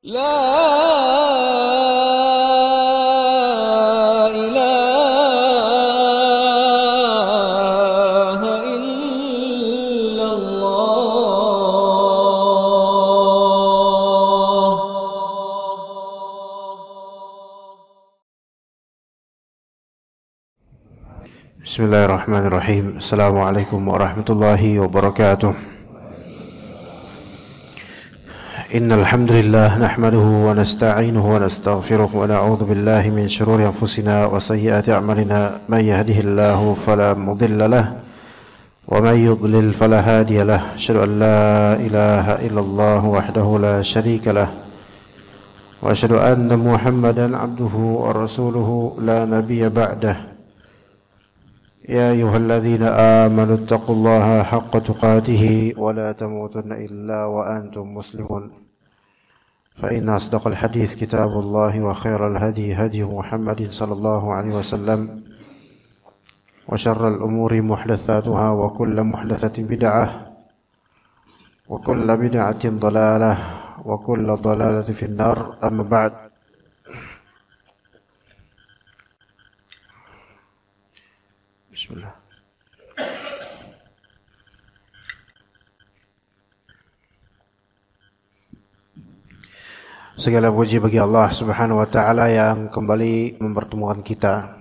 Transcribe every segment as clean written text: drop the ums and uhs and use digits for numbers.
لا إله إلا الله. Bismillahirrahmanirrahim. Assalamualaikum warahmatullahi wabarakatuh. Innal hamdalillah nahmaduhu wa nasta'inuhu wa nastaghfiruh wa na'udzu billahi min shururi anfusina wa sayyiati a'malina. May yahdihillahu fala mudilla lahu wa may yudlil fala hadiya lahu. Asyhadu an la ilaha illallah wahdahu la syarika lahu wa asyhadu anna Muhammadan 'abduhu wa rasuluhu la nabiyya ba'dahu. يا أيها الذين آمنوا اتقوا الله حق تقاته ولا تموتن إلا وأنتم مسلمون فإن أصدق الحديث كتاب الله وخير الهدي هدي محمد صلى الله عليه وسلم وشر الأمور محدثاتها وكل محدثة بدعة وكل بدعة ضلالة وكل ضلالة في النار. أما بعد. Bismillah. Segala puji bagi Allah Subhanahu wa taala yang kembali mempertemukan kita.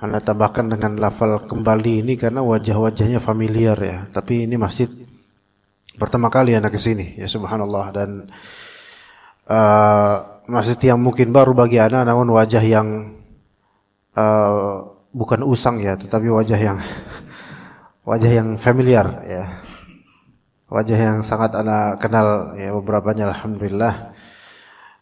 Anda tambahkan dengan lafal kembali ini karena wajah-wajahnya familiar ya, tapi ini masjid pertama kali anak ke sini ya, subhanallah. Dan masjid yang mungkin baru bagi anak, namun wajah yang bukan usang ya, tetapi wajah yang familiar ya, wajah yang sangat anak kenal ya, beberapanya alhamdulillah.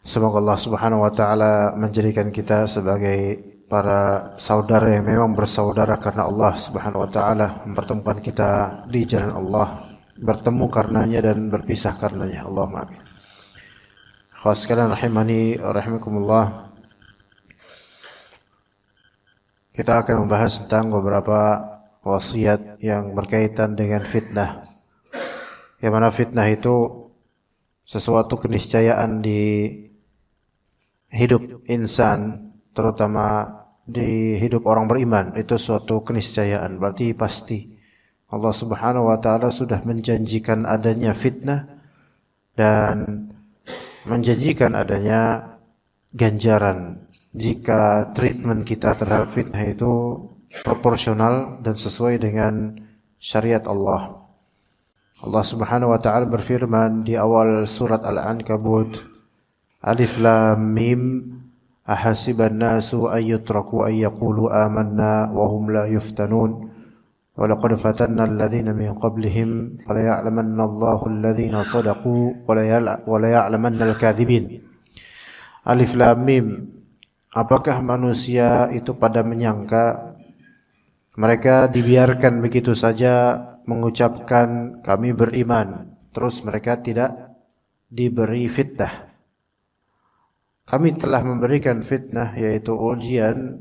Semoga Allah Subhanahu wa taala menjadikan kita sebagai para saudara yang memang bersaudara karena Allah Subhanahu wa taala, mempertemukan kita di jalan Allah, bertemu karenanya dan berpisah karenanya. Allahumma amin. Khas sekalian rahimani rahimakumullah. Kita akan membahas tentang beberapa wasiat yang berkaitan dengan fitnah. Yang mana fitnah itu sesuatu keniscayaan di hidup insan, terutama di hidup orang beriman. Itu suatu keniscayaan, berarti pasti. Allah Subhanahu wa taala sudah menjanjikan adanya fitnah dan menjanjikan adanya ganjaran jika treatment kita terhadap fitnah itu proporsional dan sesuai dengan syariat Allah. Allah Subhanahu wa taala berfirman di awal surat Al-Ankabut, Alif Lam Mim, ahasiban nasu ayyutraku ayyaqulu amanna wa hum la yuftanun wa laqad fatanna alladhina min qablihim fala ya'lamanna Allahu alladhina sadaqu wa la ya'lamanna al-kadhibin. Alif Lam Mim. Apakah manusia itu pada menyangka mereka dibiarkan begitu saja mengucapkan kami beriman, terus mereka tidak diberi fitnah? Kami telah memberikan fitnah, yaitu ujian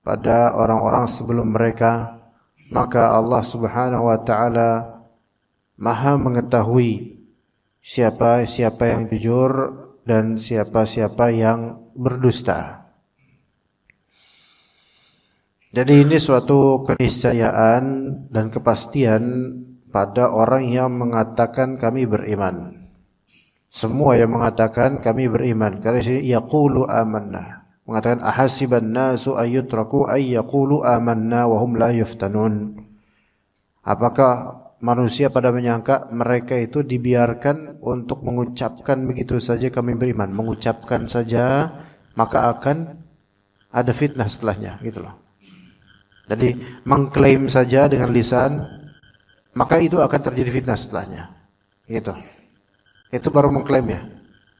pada orang-orang sebelum mereka, maka Allah Subhanahu wa taala Maha mengetahui siapa-siapa yang jujur dan siapa-siapa yang berdusta. Jadi ini suatu keniscayaan dan kepastian pada orang yang mengatakan kami beriman. Semua yang mengatakan kami beriman. Karena sini yaqulu amanna, mengatakan ahasiban nasu ayyutraku ayyaqulu amanna wa hum la yuftanun. Apakah manusia pada menyangka mereka itu dibiarkan untuk mengucapkan begitu saja kami beriman, mengucapkan saja maka akan ada fitnah setelahnya, gitu loh. Jadi mengklaim saja dengan lisan, maka itu akan terjadi fitnah setelahnya. Gitu. Itu baru mengklaim ya.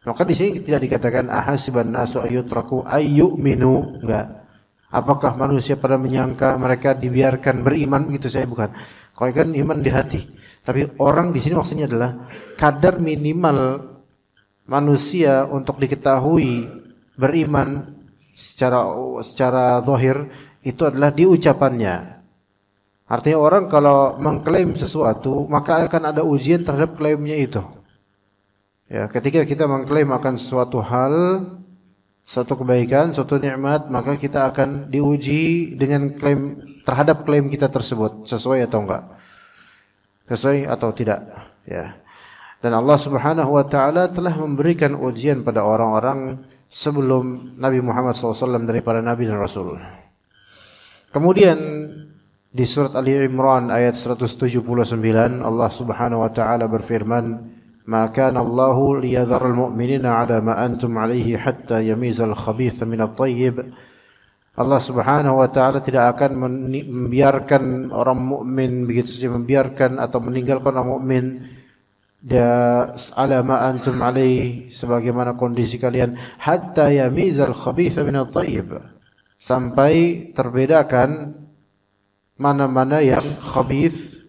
Maka di sini tidak dikatakan ahasiban nasu ayyutraku ayyuminu, enggak. Apakah manusia pada menyangka mereka dibiarkan beriman begitu saja, bukan. Kalau kan iman di hati. Tapi orang di sini maksudnya adalah kadar minimal manusia untuk diketahui beriman secara zahir itu adalah di ucapannya. Artinya orang kalau mengklaim sesuatu, maka akan ada ujian terhadap klaimnya itu. Ya, ketika kita mengklaim akan suatu hal, suatu kebaikan, suatu nikmat, maka kita akan diuji dengan klaim terhadap klaim kita tersebut, sesuai atau enggak, sesuai atau tidak. Ya. Dan Allah Subhanahu wa taala telah memberikan ujian pada orang-orang sebelum Nabi Muhammad SAW dari para nabi dan rasul. Kemudian di surat Ali Imran ayat 179 Allah Subhanahu wa taala berfirman, "Ma kana Allahu liyadhara al-mu'minina 'ala ma antum 'alaihi hatta yamiza al-khabitha min at-thayyib." Allah Subhanahu wa taala tidak akan membiarkan orang mukmin begitu saja, membiarkan atau meninggalkan orang mukmin ala ma antum 'alaihi, sebagaimana kondisi kalian, hatta yamiza al-khabitha min at-thayyib, sampai terbedakan mana-mana yang khabith,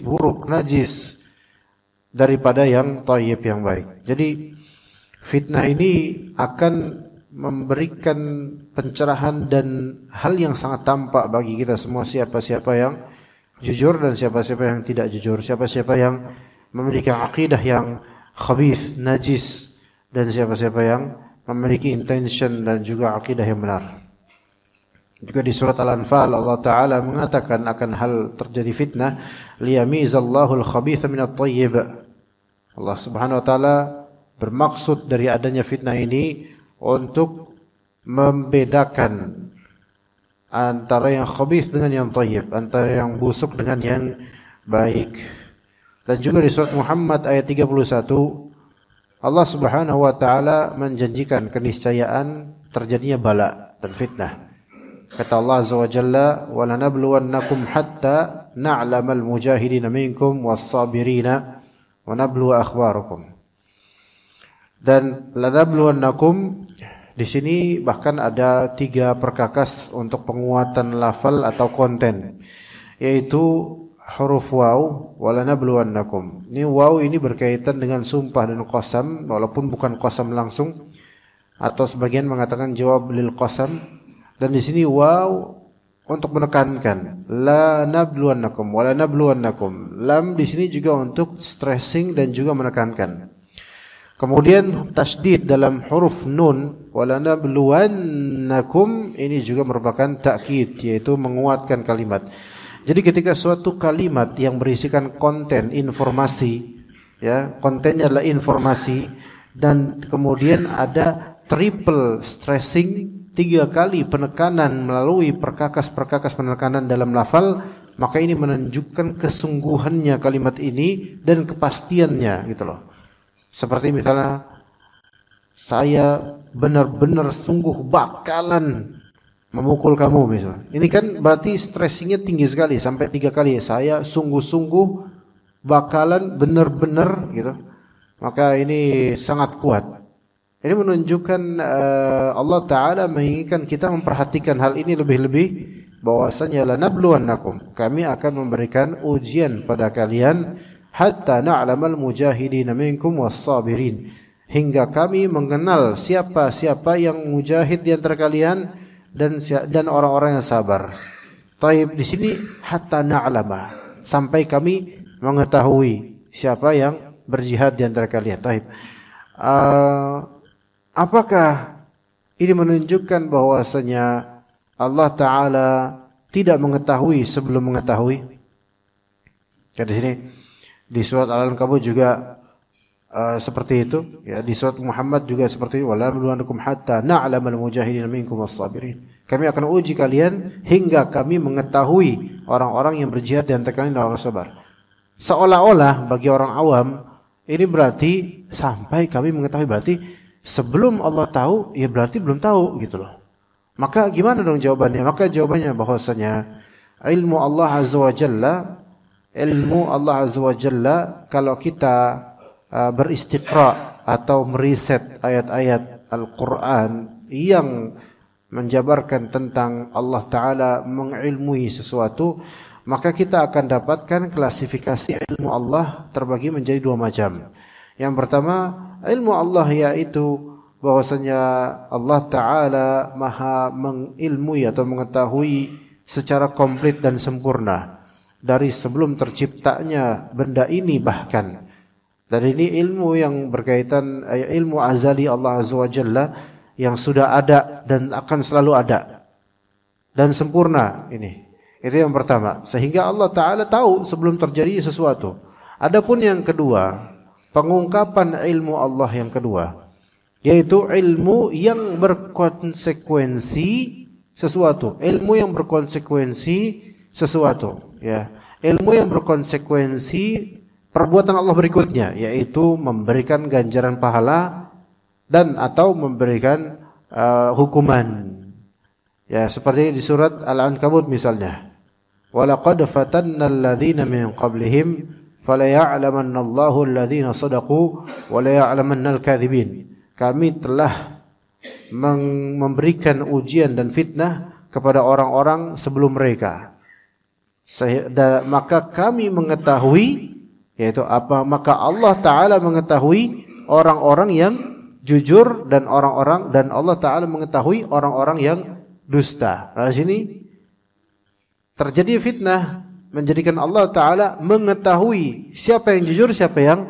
buruk, najis, daripada yang thayyib, yang baik. Jadi fitnah ini akan memberikan pencerahan dan hal yang sangat tampak bagi kita semua, siapa-siapa yang jujur dan siapa-siapa yang tidak jujur, siapa-siapa yang memiliki akidah yang khabith, najis, dan siapa-siapa yang memiliki intention dan juga akidah yang benar. Juga di surat Al-Anfal Allah Ta'ala mengatakan akan hal terjadi fitnah, liyamizallahu al-khabitha min at-thayyib. Allah Subhanahu wa taala bermaksud dari adanya fitnah ini untuk membedakan antara yang khabith dengan yang thayyib, antara yang busuk dengan yang baik. Dan juga di surat Muhammad ayat 31 Allah Subhanahu wa taala menjanjikan keniscayaan terjadinya bala dan fitnah. Kata Allah Azza wa Jalla, "Wa lanabluwannakum hatta na'lamal mujahidina minkum was-sabirina wa nabluwa akhbarakum." Dan lanabluwannakum di sini bahkan ada 3 perkakas untuk penguatan lafal atau konten, yaitu huruf waw, walanabluwannakum. Ini waw ini berkaitan dengan sumpah dan qasam, walaupun bukan qasam langsung, atau sebagian mengatakan jawab lil qasam. Dan di sini waw untuk menekankan, la nabluwannakum, walanabluwannakum. Lam di sini juga untuk stressing dan juga menekankan. Kemudian tasdid dalam huruf nun, walanabluwannakum, ini juga merupakan takkid, yaitu menguatkan kalimat. Jadi ketika suatu kalimat yang berisikan konten informasi, ya, kontennya adalah informasi, dan kemudian ada triple stressing, 3 kali penekanan melalui perkakas-perkakas penekanan dalam lafal, maka ini menunjukkan kesungguhannya kalimat ini dan kepastiannya, gitu loh. Seperti misalnya, saya benar-benar sungguh bakalan memukul kamu misalnya. Ini kan berarti stressingnya tinggi sekali, sampai 3 kali. Saya sungguh-sungguh bakalan benar-benar gitu. Maka ini sangat kuat. Ini menunjukkan Allah Ta'ala menginginkan kita memperhatikan hal ini lebih-lebih, bahwasanya lanabluwannakum, kami akan memberikan ujian pada kalian, hatta na'lamal mujahidina minkum was-sabirin, hingga kami mengenal siapa-siapa yang mujahid di antara kalian dan orang-orang yang sabar. Taib di sini hatta na'lama, sampai kami mengetahui siapa yang berjihad di antara kalian. Taib. Apakah ini menunjukkan bahwasanya Allah Ta'ala tidak mengetahui sebelum mengetahui? Ya, di sini di surat Al-Ankabut juga seperti itu, ya, di surat Muhammad juga seperti itu, walanabluwannakum hatta na'lamal mujahidin minkum was-sabirin. Kami akan uji kalian hingga kami mengetahui orang-orang yang berjihad di antara kalian dan orang sabar. Seolah-olah bagi orang awam ini berarti sampai kami mengetahui, berarti sebelum Allah tahu, ya berarti belum tahu gitu loh. Maka gimana dong jawabannya? Maka jawabannya bahwasanya ilmu Allah Azza wa Jalla, kalau kita beristiqra atau meriset ayat-ayat Al-Quran yang menjabarkan tentang Allah Ta'ala mengilmui sesuatu, maka kita akan dapatkan klasifikasi ilmu Allah terbagi menjadi 2 macam. Yang pertama, ilmu Allah yaitu bahwasanya Allah Ta'ala maha mengilmui atau mengetahui secara komplit dan sempurna dari sebelum terciptanya benda ini, bahkan Dan ini ilmu yang berkaitan ilmu azali Allah Azza wa Jalla yang sudah ada dan akan selalu ada dan sempurna ini. Itu yang pertama. Sehingga Allah Ta'ala tahu sebelum terjadi sesuatu. Adapun yang kedua, pengungkapan ilmu Allah yang kedua, yaitu ilmu yang berkonsekuensi sesuatu. Ilmu yang berkonsekuensi sesuatu. Ya. Ilmu yang berkonsekuensi perbuatan Allah berikutnya, yaitu memberikan ganjaran pahala dan atau memberikan hukuman. Ya, seperti di surat Al-Ankabut misalnya. Walaqad fatanna alladhina min qablihim fala ya'lamanna Allahu alladhina sadaqu wa la ya'lamanna al-kadhibin. Kami telah memberikan ujian dan fitnah kepada orang-orang sebelum mereka. Maka kami mengetahui, yaitu apa? Maka Allah Ta'ala mengetahui orang-orang yang jujur dan Allah Ta'ala mengetahui orang-orang yang dusta. Nah, sini terjadi fitnah menjadikan Allah Ta'ala mengetahui siapa yang jujur, siapa yang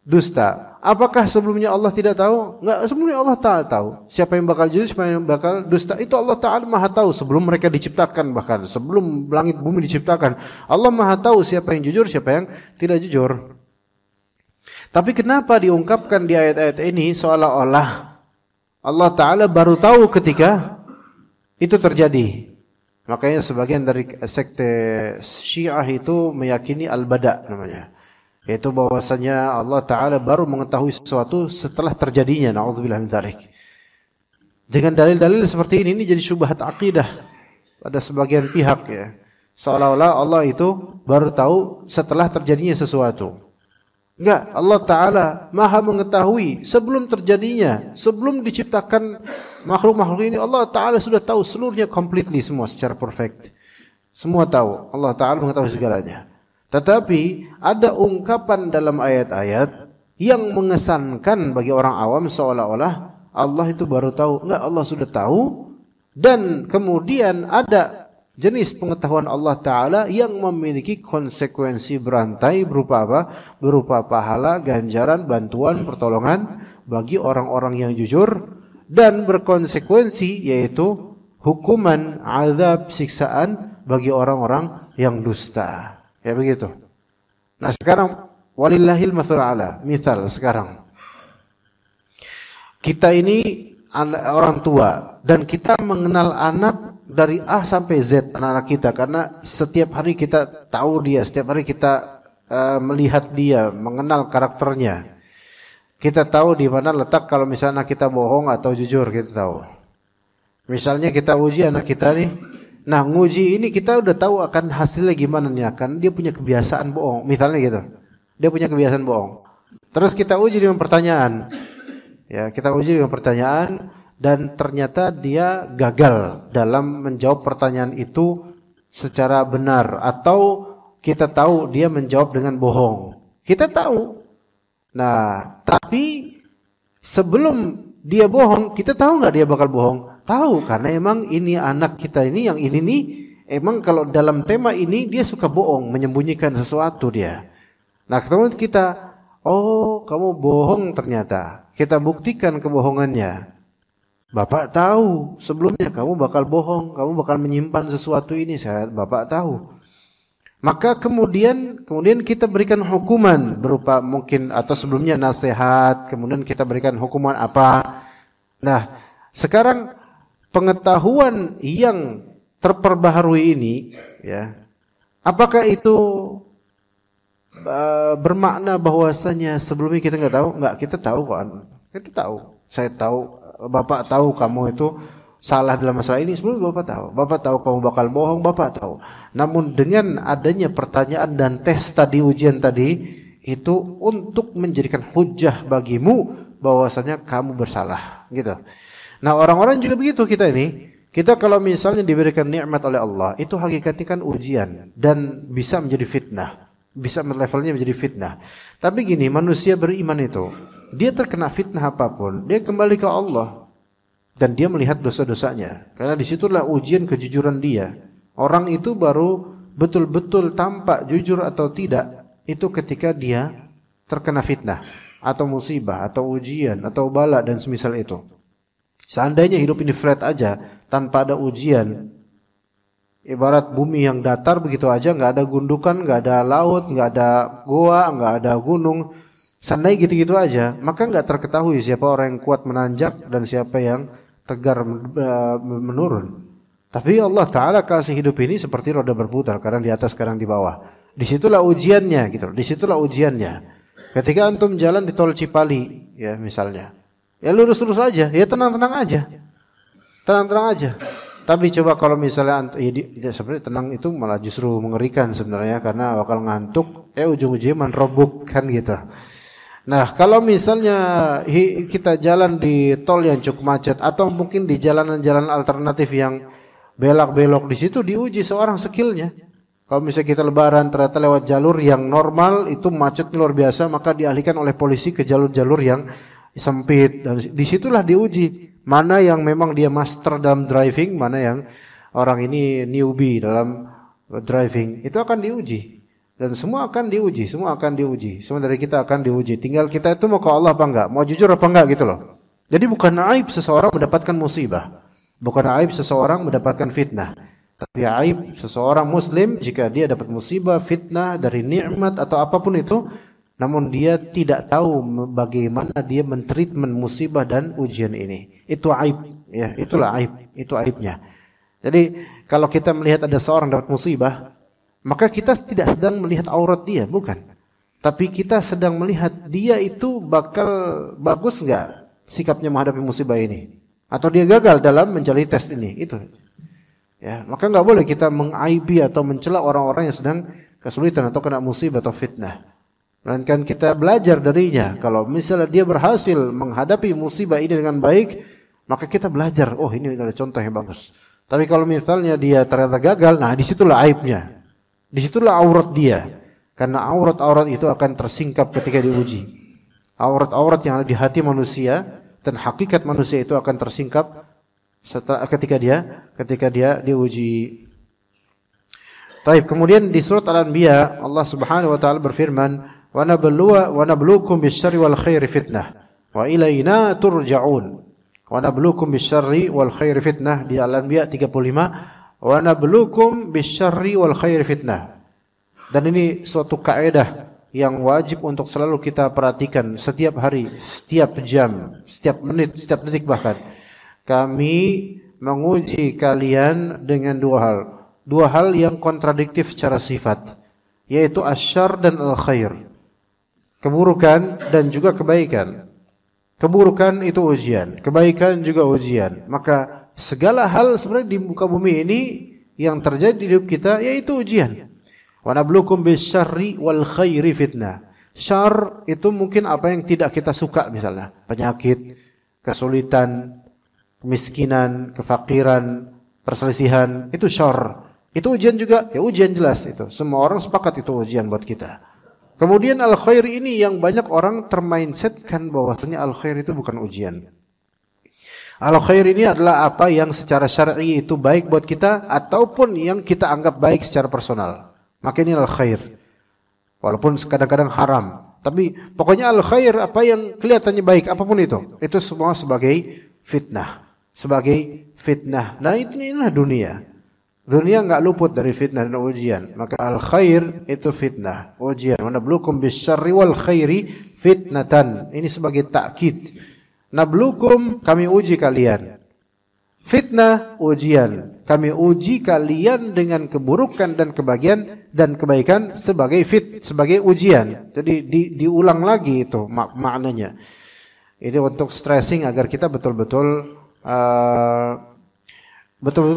dusta. Apakah sebelumnya Allah tidak tahu? Enggak, sebelumnya Allah Ta'ala tahu siapa yang bakal jujur, siapa yang bakal dusta. Itu Allah Ta'ala maha tahu sebelum mereka diciptakan, bahkan sebelum langit bumi diciptakan. Allah maha tahu siapa yang jujur, siapa yang tidak jujur. Tapi kenapa diungkapkan di ayat-ayat ini seolah-olah Allah Ta'ala baru tahu ketika itu terjadi? Makanya sebagian dari sekte Syiah itu meyakini al-bada namanya, yaitu bahwasanya Allah Ta'ala baru mengetahui sesuatu setelah terjadinya. Na'udzubillah min dzalik. Dengan dalil-dalil seperti ini jadi syubhat akidah pada sebagian pihak, ya. Seolah-olah Allah itu baru tahu setelah terjadinya sesuatu. Enggak, Allah Ta'ala maha mengetahui sebelum terjadinya, sebelum diciptakan makhluk-makhluk ini. Allah Ta'ala sudah tahu seluruhnya, completely, semua secara perfect. Semua tahu, Allah Ta'ala mengetahui segalanya. Tetapi ada ungkapan dalam ayat-ayat yang mengesankan bagi orang awam seolah-olah Allah itu baru tahu. Enggak, Allah sudah tahu. Dan kemudian ada jenis pengetahuan Allah Ta'ala yang memiliki konsekuensi berantai berupa apa? Berupa pahala, ganjaran, bantuan, pertolongan bagi orang-orang yang jujur, dan berkonsekuensi yaitu hukuman, azab, siksaan bagi orang-orang yang dusta. Ya begitu. Nah sekarang walillahil mathalul a'la. Misal sekarang kita ini orang tua dan kita mengenal anak dari A sampai Z, anak-anak kita, karena setiap hari kita tahu dia, setiap hari kita melihat dia, mengenal karakternya. Kita tahu di mana letak kalau misalnya kita bohong atau jujur, kita tahu. Misalnya kita uji anak kita nih, nah nguji ini kita udah tahu akan hasilnya gimana nih, akan dia punya kebiasaan bohong, misalnya gitu. Dia punya kebiasaan bohong. Terus kita uji dengan pertanyaan. Ya, kita uji dengan pertanyaan dan ternyata dia gagal dalam menjawab pertanyaan itu secara benar, atau kita tahu dia menjawab dengan bohong. Kita tahu. Nah, tapi sebelum dia bohong, kita tahu nggak dia bakal bohong? Tahu, karena emang ini anak kita ini, yang ini nih, emang kalau dalam tema ini dia suka bohong, menyembunyikan sesuatu dia. Nah, kemudian kita, oh kamu bohong ternyata. Kita buktikan kebohongannya. Bapak tahu sebelumnya kamu bakal bohong, kamu bakal menyimpan sesuatu ini, Bapak tahu. Maka kemudian kita berikan hukuman berupa mungkin, atau sebelumnya nasihat, kemudian kita berikan hukuman apa. Nah, sekarang pengetahuan yang terperbaharui ini, ya, apakah itu bermakna bahwasanya sebelumnya kita nggak tahu? Nggak, kita tahu kok. Kita tahu. Saya tahu, Bapak tahu kamu itu salah dalam masalah ini. Sebelumnya Bapak tahu. Bapak tahu kamu bakal bohong, Bapak tahu. Namun dengan adanya pertanyaan dan tes tadi, ujian tadi, itu untuk menjadikan hujah bagimu bahwasanya kamu bersalah, gitu. Nah, orang-orang juga begitu kita ini. Kita kalau misalnya diberikan nikmat oleh Allah, itu hakikatnya kan ujian dan bisa menjadi fitnah. Bisa levelnya menjadi fitnah. Tapi gini, manusia beriman itu, dia terkena fitnah apapun, dia kembali ke Allah dan dia melihat dosa-dosanya. Karena disitulah ujian kejujuran dia. Orang itu baru betul-betul tampak jujur atau tidak itu ketika dia terkena fitnah atau musibah atau ujian atau bala dan semisal itu. Seandainya hidup ini flat aja tanpa ada ujian, ibarat bumi yang datar begitu aja, nggak ada gundukan, nggak ada laut, nggak ada goa, nggak ada gunung, seandainya gitu-gitu aja, maka nggak terketahui siapa orang yang kuat menanjak dan siapa yang tegar menurun. Tapi Allah Ta'ala kasih hidup ini seperti roda berputar, kadang di atas, kadang di bawah. Disitulah ujiannya, gitu. Disitulah ujiannya. Ketika antum jalan di tol Cipali, ya misalnya, ya lurus-lurus aja, ya tenang-tenang aja, tenang-tenang aja. Tapi coba kalau misalnya ya sebenarnya tenang itu malah justru mengerikan sebenarnya, karena bakal ngantuk, ujung-ujungnya menerobok kan gitu. Nah, kalau misalnya kita jalan di tol yang cukup macet atau mungkin di jalanan-jalan alternatif yang belok-belok, di situ diuji seorang skillnya. Kalau misalnya kita lebaran ternyata lewat jalur yang normal itu macet luar biasa, maka dialihkan oleh polisi ke jalur-jalur yang sempit, dan disitulah diuji mana yang memang dia master dalam driving, mana yang orang ini newbie dalam driving. Itu akan diuji. Dan semua akan diuji, semua akan diuji. Semua dari kita akan diuji. Tinggal kita itu mau ke Allah apa enggak, mau jujur apa enggak gitu loh. Jadi bukan aib seseorang mendapatkan musibah, bukan aib seseorang mendapatkan fitnah. Tapi aib seseorang muslim jika dia dapat musibah, fitnah dari nikmat atau apapun itu, namun dia tidak tahu bagaimana dia mentreatment musibah dan ujian ini. Itu aib, ya, itulah aib, itu aibnya. Jadi kalau kita melihat ada seorang dapat musibah, maka kita tidak sedang melihat aurat dia, bukan. Tapi kita sedang melihat dia itu bakal bagus enggak sikapnya menghadapi musibah ini, atau dia gagal dalam menjalani tes ini. Itu. Ya, maka enggak boleh kita mengaibi atau mencela orang-orang yang sedang kesulitan atau kena musibah atau fitnah. Melainkan kita belajar darinya. Kalau misalnya dia berhasil menghadapi musibah ini dengan baik, maka kita belajar, oh ini adalah contoh yang bagus. Tapi kalau misalnya dia ternyata gagal, nah disitulah aibnya. Disitulah aurat dia. Karena aurat-aurat itu akan tersingkap ketika diuji. Aurat-aurat yang ada di hati manusia dan hakikat manusia itu akan tersingkap setelah ketika dia diuji. Taib. Kemudian di surat Al-Anbiya Allah Subhanahu wa taala berfirman, "Wa nabluukum bisyarri wal khairi fitnah wa ilaina turja'un." Wa nabluukum bisyarri wal khairi fitnah di Al-Anbiya 35. Wa nabluukum bisyarri wal khairi fitnah. Dan ini suatu kaidah yang wajib untuk selalu kita perhatikan setiap hari, setiap jam, setiap menit, setiap detik bahkan. Kami menguji kalian dengan dua hal. Dua hal yang kontradiktif secara sifat, yaitu asyar dan al-khair. Keburukan dan juga kebaikan. Keburukan itu ujian, kebaikan juga ujian. Maka segala hal sebenarnya di muka bumi ini yang terjadi di hidup kita yaitu ujian. Wa nabluukum bisyarri wal khairi fitnah. Syar itu mungkin apa yang tidak kita suka, misalnya penyakit, kesulitan, kemiskinan, kefakiran, perselisihan, itu syar. Itu ujian juga, ya ujian jelas itu. Semua orang sepakat itu ujian buat kita. Kemudian al-khair ini yang banyak orang termindsetkan bahwasanya al-khair itu bukan ujian. Al-khair ini adalah apa yang secara syar'i itu baik buat kita ataupun yang kita anggap baik secara personal. Maka ini al-khair. Walaupun kadang-kadang haram, tapi pokoknya al-khair apa yang kelihatannya baik apapun itu semua sebagai fitnah, sebagai fitnah. Nah, inilah dunia. Dunia enggak luput dari fitnah dan ujian. Maka al-khair itu fitnah, ujian. Wa nabluukum bisyarri wal khairi fitnatan. Ini sebagai takkid. Nabluukum, kami uji kalian. Fitnah, ujian. Kami uji kalian dengan keburukan dan kebahagiaan dan kebaikan sebagai sebagai ujian. Jadi diulang lagi itu maknanya. Ini untuk stressing agar kita betul-betul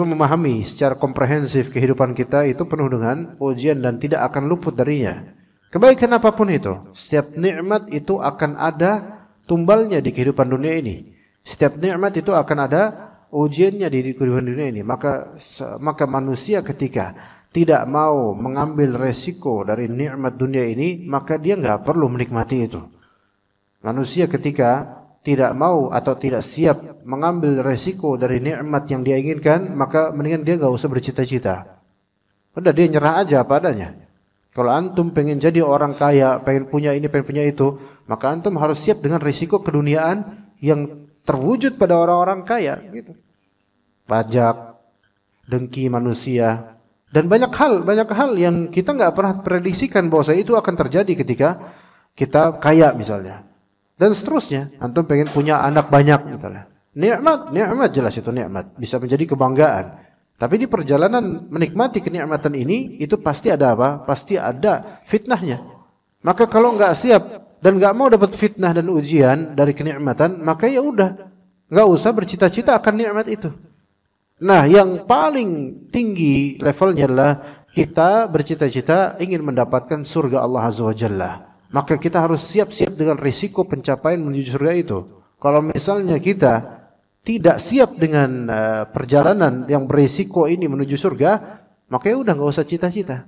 memahami secara komprehensif kehidupan kita itu penuh dengan ujian dan tidak akan luput darinya. Kebaikan apapun itu, setiap nikmat itu akan ada tumbalnya di kehidupan dunia ini. Setiap nikmat itu akan ada ujiannya di kehidupan dunia ini. Maka manusia ketika tidak mau mengambil resiko dari nikmat dunia ini, maka dia enggak perlu menikmati itu. Manusia ketika tidak mau atau tidak siap mengambil resiko dari nikmat yang dia inginkan, maka mendingan dia enggak usah bercita-cita. Udah dia nyerah aja apa adanya. Kalau antum pengen jadi orang kaya, pengen punya ini, pengen punya itu, maka antum harus siap dengan risiko keduniaan yang terwujud pada orang-orang kaya gitu. Pajak, dengki manusia, dan banyak hal yang kita nggak pernah prediksikan bahwa itu akan terjadi ketika kita kaya misalnya. Dan seterusnya, antum pengen punya anak banyak misalnya. Nikmat jelas itu nikmat, bisa menjadi kebanggaan. Tapi di perjalanan menikmati kenikmatan ini, itu pasti ada apa? Pasti ada fitnahnya. Maka kalau nggak siap dan nggak mau dapat fitnah dan ujian dari kenikmatan, maka ya udah, nggak usah bercita-cita akan nikmat itu. Nah, yang paling tinggi levelnya adalah kita bercita-cita ingin mendapatkan surga Allah Azza wa Jalla. Maka kita harus siap-siap dengan risiko pencapaian menuju surga itu. Kalau misalnya kita tidak siap dengan perjalanan yang berisiko ini menuju surga, maka ya udah nggak usah cita-cita.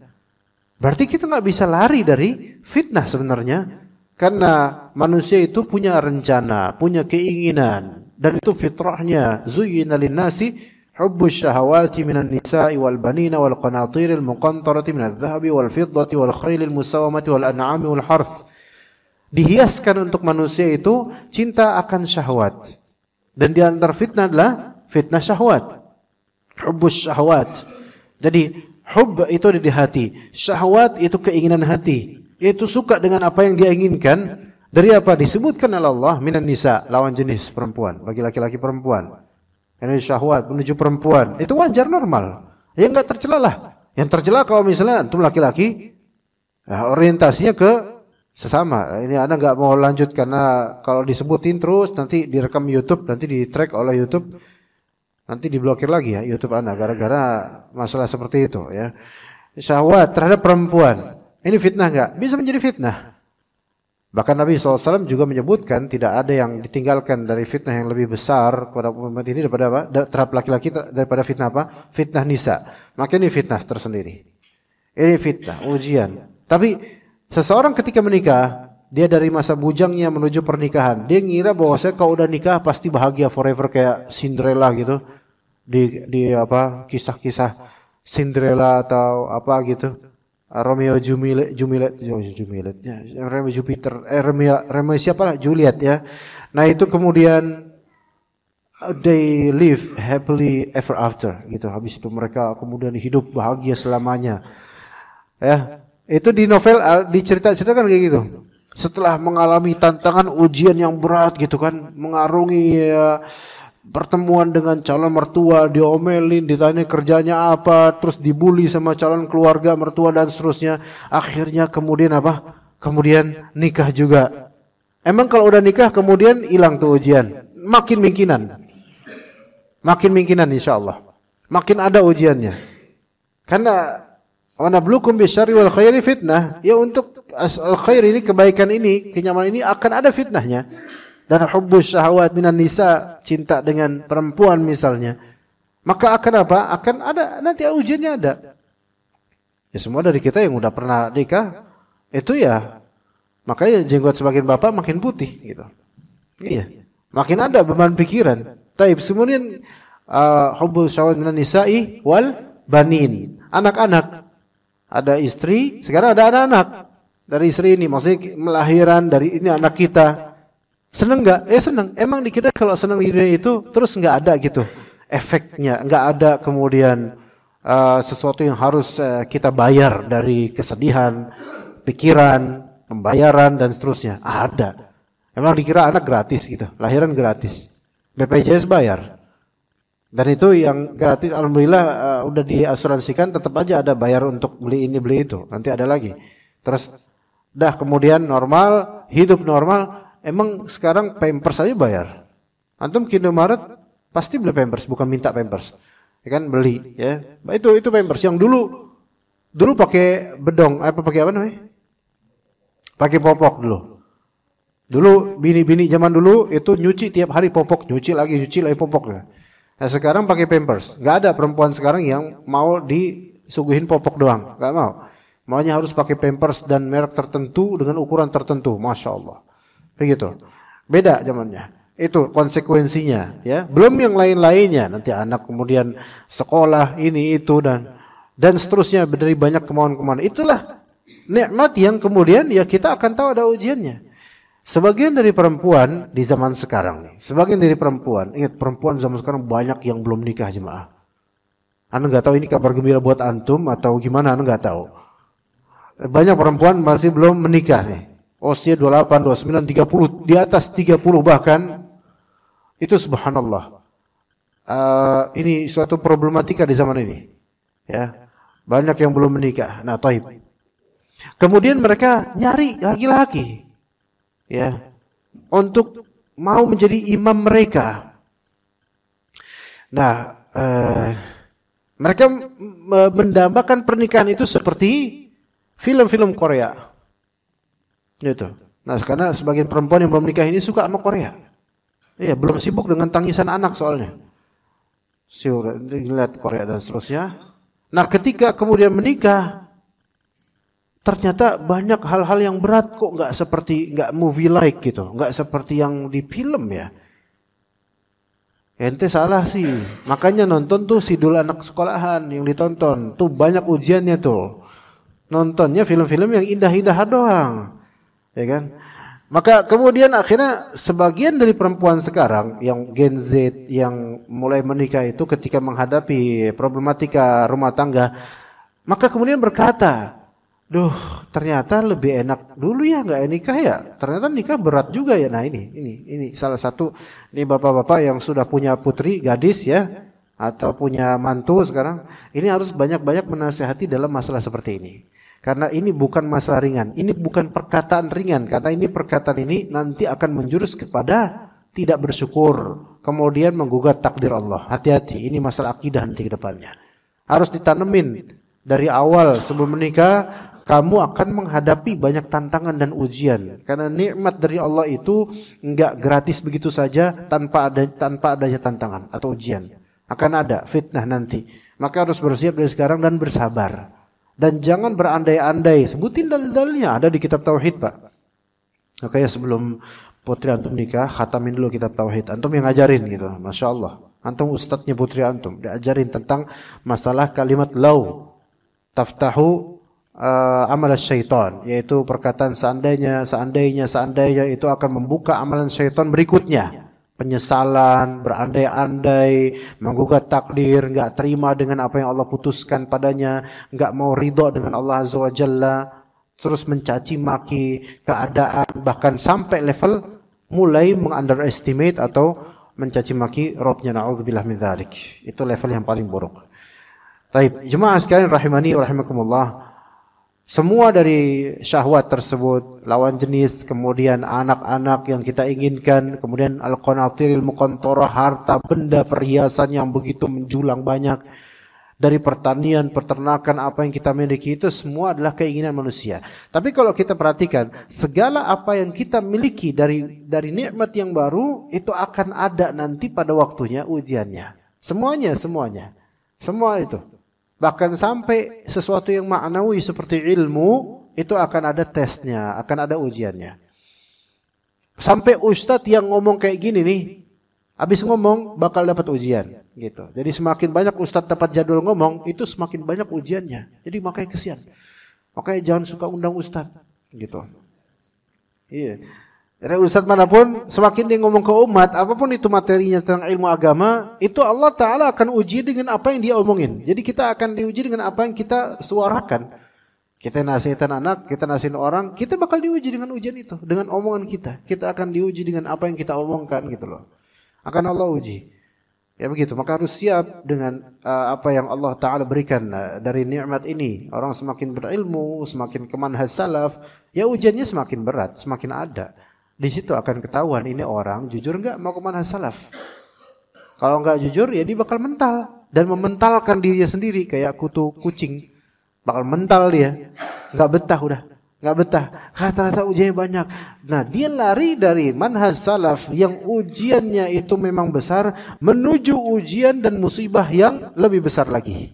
Berarti kita nggak bisa lari dari fitnah sebenarnya, karena manusia itu punya rencana, punya keinginan, dan itu fitrahnya. Zuyyina lin-nasi hubbus syahawati minan nisa'i wal banina wal qanatiril muqantarati minadh dhahabi wal fiddati wal khailil musawwamati wal an'ami wal harth. Dihiaskan untuk manusia itu cinta akan syahwat. Dan di antara fitnah adalah fitnah syahwat. Hubbus syahwat. Jadi hub itu ada di hati, syahwat itu keinginan hati. Yaitu suka dengan apa yang dia inginkan. Dari apa? Disebutkan oleh Allah minan nisa, lawan jenis perempuan, bagi laki-laki perempuan. Ini syahwat menuju perempuan. Itu wajar normal. Ya enggak tercela lah. Yang tercela kalau misalnya antum laki-laki orientasinya ke sesama. Ini Anda nggak mau lanjut karena kalau disebutin terus nanti direkam YouTube, nanti di-track oleh YouTube, nanti diblokir lagi ya YouTube Anda gara-gara masalah seperti itu ya. Syahwat terhadap perempuan. Ini fitnah nggak? Bisa menjadi fitnah. Bahkan Nabi SAW juga menyebutkan tidak ada yang ditinggalkan dari fitnah yang lebih besar kepada umat ini daripada apa? Terhadap laki-laki daripada fitnah apa? Fitnah nisa. Maka ini fitnah tersendiri. Ini fitnah, ujian. Tapi seseorang ketika menikah, dia dari masa bujangnya menuju pernikahan, dia ngira bahwa kalau udah nikah pasti bahagia forever kayak Cinderella gitu. Di apa kisah-kisah Cinderella atau apa gitu. Romeo Juliet, Romeo Jupiter, Romeo siapa lah? Juliet ya. Nah itu kemudian they live happily ever after gitu. Habis itu mereka kemudian hidup bahagia selamanya. Ya. Itu di novel, di cerita-cerita kan kayak gitu. Setelah mengalami tantangan ujian yang berat gitu kan, mengarungi pertemuan dengan calon mertua, diomelin, ditanya kerjanya apa, terus dibully sama calon keluarga mertua dan seterusnya. Akhirnya kemudian apa? Kemudian nikah juga. Emang kalau udah nikah kemudian hilang tuh ujian. Makin mungkinan insyaallah. Makin ada ujiannya. Karena wa nabluukum bisyarri wal khairi fitnah. Ya untuk al khair ini, kebaikan ini, kenyamanan ini akan ada fitnahnya. Dan hubbus syahwat minan nisa, cinta dengan perempuan misalnya. Maka akan apa? Akan ada nanti ujiannya ada. Ya semua dari kita yang udah pernah nikah itu ya makanya jenggot sebagian bapak makin putih gitu. Iya. Makin ada beban pikiran. Taib semuanya hubbus syahwat minan nisa'i wal banin. Anak-anak. Ada istri, sekarang ada anak-anak. Dari istri ini, maksudnya melahiran dari ini anak kita. Seneng nggak? Seneng. Emang dikira kalau seneng di dunia itu terus nggak ada gitu efeknya, nggak ada kemudian sesuatu yang harus kita bayar dari kesedihan, pikiran, pembayaran dan seterusnya. Ada. Emang dikira anak gratis gitu, lahiran gratis, BPJS bayar. Dan itu yang gratis, alhamdulillah udah diasuransikan, tetap aja ada bayar untuk beli ini beli itu. Nanti ada lagi. Terus dah kemudian normal, hidup normal. Emang sekarang Pampers aja bayar. Antum ke Indomaret pasti beli Pampers, bukan minta Pampers. Ya kan beli ya. Itu Pampers yang dulu pakai bedong, pakai apa namanya? Pakai popok dulu. Dulu bini-bini zaman dulu itu nyuci tiap hari popok, nyuci lagi popok ya. Nah sekarang pakai Pampers. Gak ada perempuan sekarang yang mau disuguhin popok doang. Gak mau. Maunya harus pakai Pampers dan merek tertentu dengan ukuran tertentu. Masya Allah. Begitu. Beda zamannya. Itu konsekuensinya. Ya. Belum yang lain-lainnya. Nanti anak kemudian sekolah ini itu dan seterusnya dari banyak kemauan-kemauan. Itulah nikmat yang kemudian ya kita akan tahu ada ujiannya. Sebagian dari perempuan di zaman sekarang nih, sebagian dari perempuan, ingat perempuan zaman sekarang banyak yang belum nikah jemaah. Anda nggak tahu ini kabar gembira buat antum atau gimana, Anda nggak tahu. Banyak perempuan masih belum menikah nih. Usia 28, 29, 30, di atas 30 bahkan. Itu subhanallah. Ini suatu problematika di zaman ini. Ya. Banyak yang belum menikah. Nah, taib. Kemudian mereka nyari laki-laki. Ya. Untuk mau menjadi imam mereka. Nah, mereka mendambakan pernikahan itu seperti film-film Korea. Gitu. Nah, karena sebagian perempuan yang belum nikah ini suka sama Korea. Iya, belum sibuk dengan tangisan anak soalnya. Lihat Korea dan seterusnya. Nah, ketika kemudian menikah, ternyata banyak hal-hal yang berat kok nggak movie like gitu, nggak seperti yang di film ya. Ente salah sih. Makanya nonton tuh Sidul Anak Sekolahan yang ditonton. Tuh banyak ujiannya tuh. Nontonnya film-film yang indah-indah doang. Ya kan? Maka kemudian akhirnya sebagian dari perempuan sekarang yang Gen Z yang mulai menikah itu ketika menghadapi problematika rumah tangga, maka kemudian berkata, "Duh, ternyata lebih enak dulu ya nggak nikah ya. Ternyata nikah berat juga ya." Nah, ini salah satu ini bapak-bapak yang sudah punya putri, gadis ya, atau punya mantu sekarang, ini harus banyak-banyak menasihati dalam masalah seperti ini. Karena ini bukan masalah ringan, ini bukan perkataan ringan, karena ini perkataan ini nanti akan menjurus kepada tidak bersyukur, kemudian menggugat takdir Allah. Hati-hati, ini masalah akidah nanti ke depannya. Harus ditanemin dari awal sebelum menikah, kamu akan menghadapi banyak tantangan dan ujian. Karena nikmat dari Allah itu enggak gratis begitu saja tanpa adanya tantangan atau ujian. Akan ada fitnah nanti. Maka harus bersiap dari sekarang dan bersabar. Dan jangan berandai-andai. Sebutin dalil-dalilnya, ada di kitab Tauhid, Pak. Makanya sebelum putri antum nikah, khatamin dulu kitab Tauhid. Antum yang ngajarin gitu, Masya Allah. Antum ustadznya putri antum, diajarin tentang masalah kalimat lau taftahu amal syaitan, yaitu perkataan seandainya itu akan membuka amalan syaitan berikutnya. Penyesalan, berandai-andai, menggugat takdir, enggak terima dengan apa yang Allah putuskan padanya, enggak mau ridho dengan Allah Azza wa Jalla, terus mencaci maki keadaan, bahkan sampai level mulai mengunderestimate atau mencaci maki Rabbnya, na'udzubillah min dzalik. Itu level yang paling buruk. Baik, jemaah sekalian rahimani wa rahimakumullah. Semua dari syahwat tersebut, lawan jenis, kemudian anak-anak yang kita inginkan, kemudian al-qanatiril muqantarah, harta benda perhiasan yang begitu menjulang banyak, dari pertanian, peternakan, apa yang kita miliki itu semua adalah keinginan manusia. Tapi kalau kita perhatikan, segala apa yang kita miliki dari nikmat yang baru, itu akan ada nanti pada waktunya ujiannya. Semuanya. Semua itu. Bahkan sampai sesuatu yang ma'nawi seperti ilmu, itu akan ada tesnya, akan ada ujiannya. Sampai ustadz yang ngomong kayak gini nih, habis ngomong bakal dapat ujian. Gitu. Jadi semakin banyak ustadz dapat jadwal ngomong, itu semakin banyak ujiannya. Jadi makanya kesian. Makanya jangan suka undang ustadz. Gitu. Iya. Jadi ustadz manapun, semakin dia ngomong ke umat, apapun itu materinya tentang ilmu agama, itu Allah Ta'ala akan uji dengan apa yang dia omongin. Jadi kita akan diuji dengan apa yang kita suarakan. Kita nasihatin anak, kita nasihatin orang, kita bakal diuji dengan ujian itu. Dengan omongan kita. Kita akan diuji dengan apa yang kita omongkan gitu loh. Akan Allah uji. Ya begitu, maka harus siap dengan apa yang Allah Ta'ala berikan dari nikmat ini. Orang semakin berilmu, semakin ke manhaj salaf, ya ujiannya semakin berat, semakin ada. Di situ akan ketahuan ini orang jujur enggak mau ke manhaj salaf. Kalau enggak jujur ya dia bakal mental dan mementalkan dirinya sendiri kayak kutu kucing. Bakal mental dia. Enggak betah udah. Enggak betah. Karena ternyata ujiannya banyak. Nah, dia lari dari manhaj salaf yang ujiannya itu memang besar menuju ujian dan musibah yang lebih besar lagi.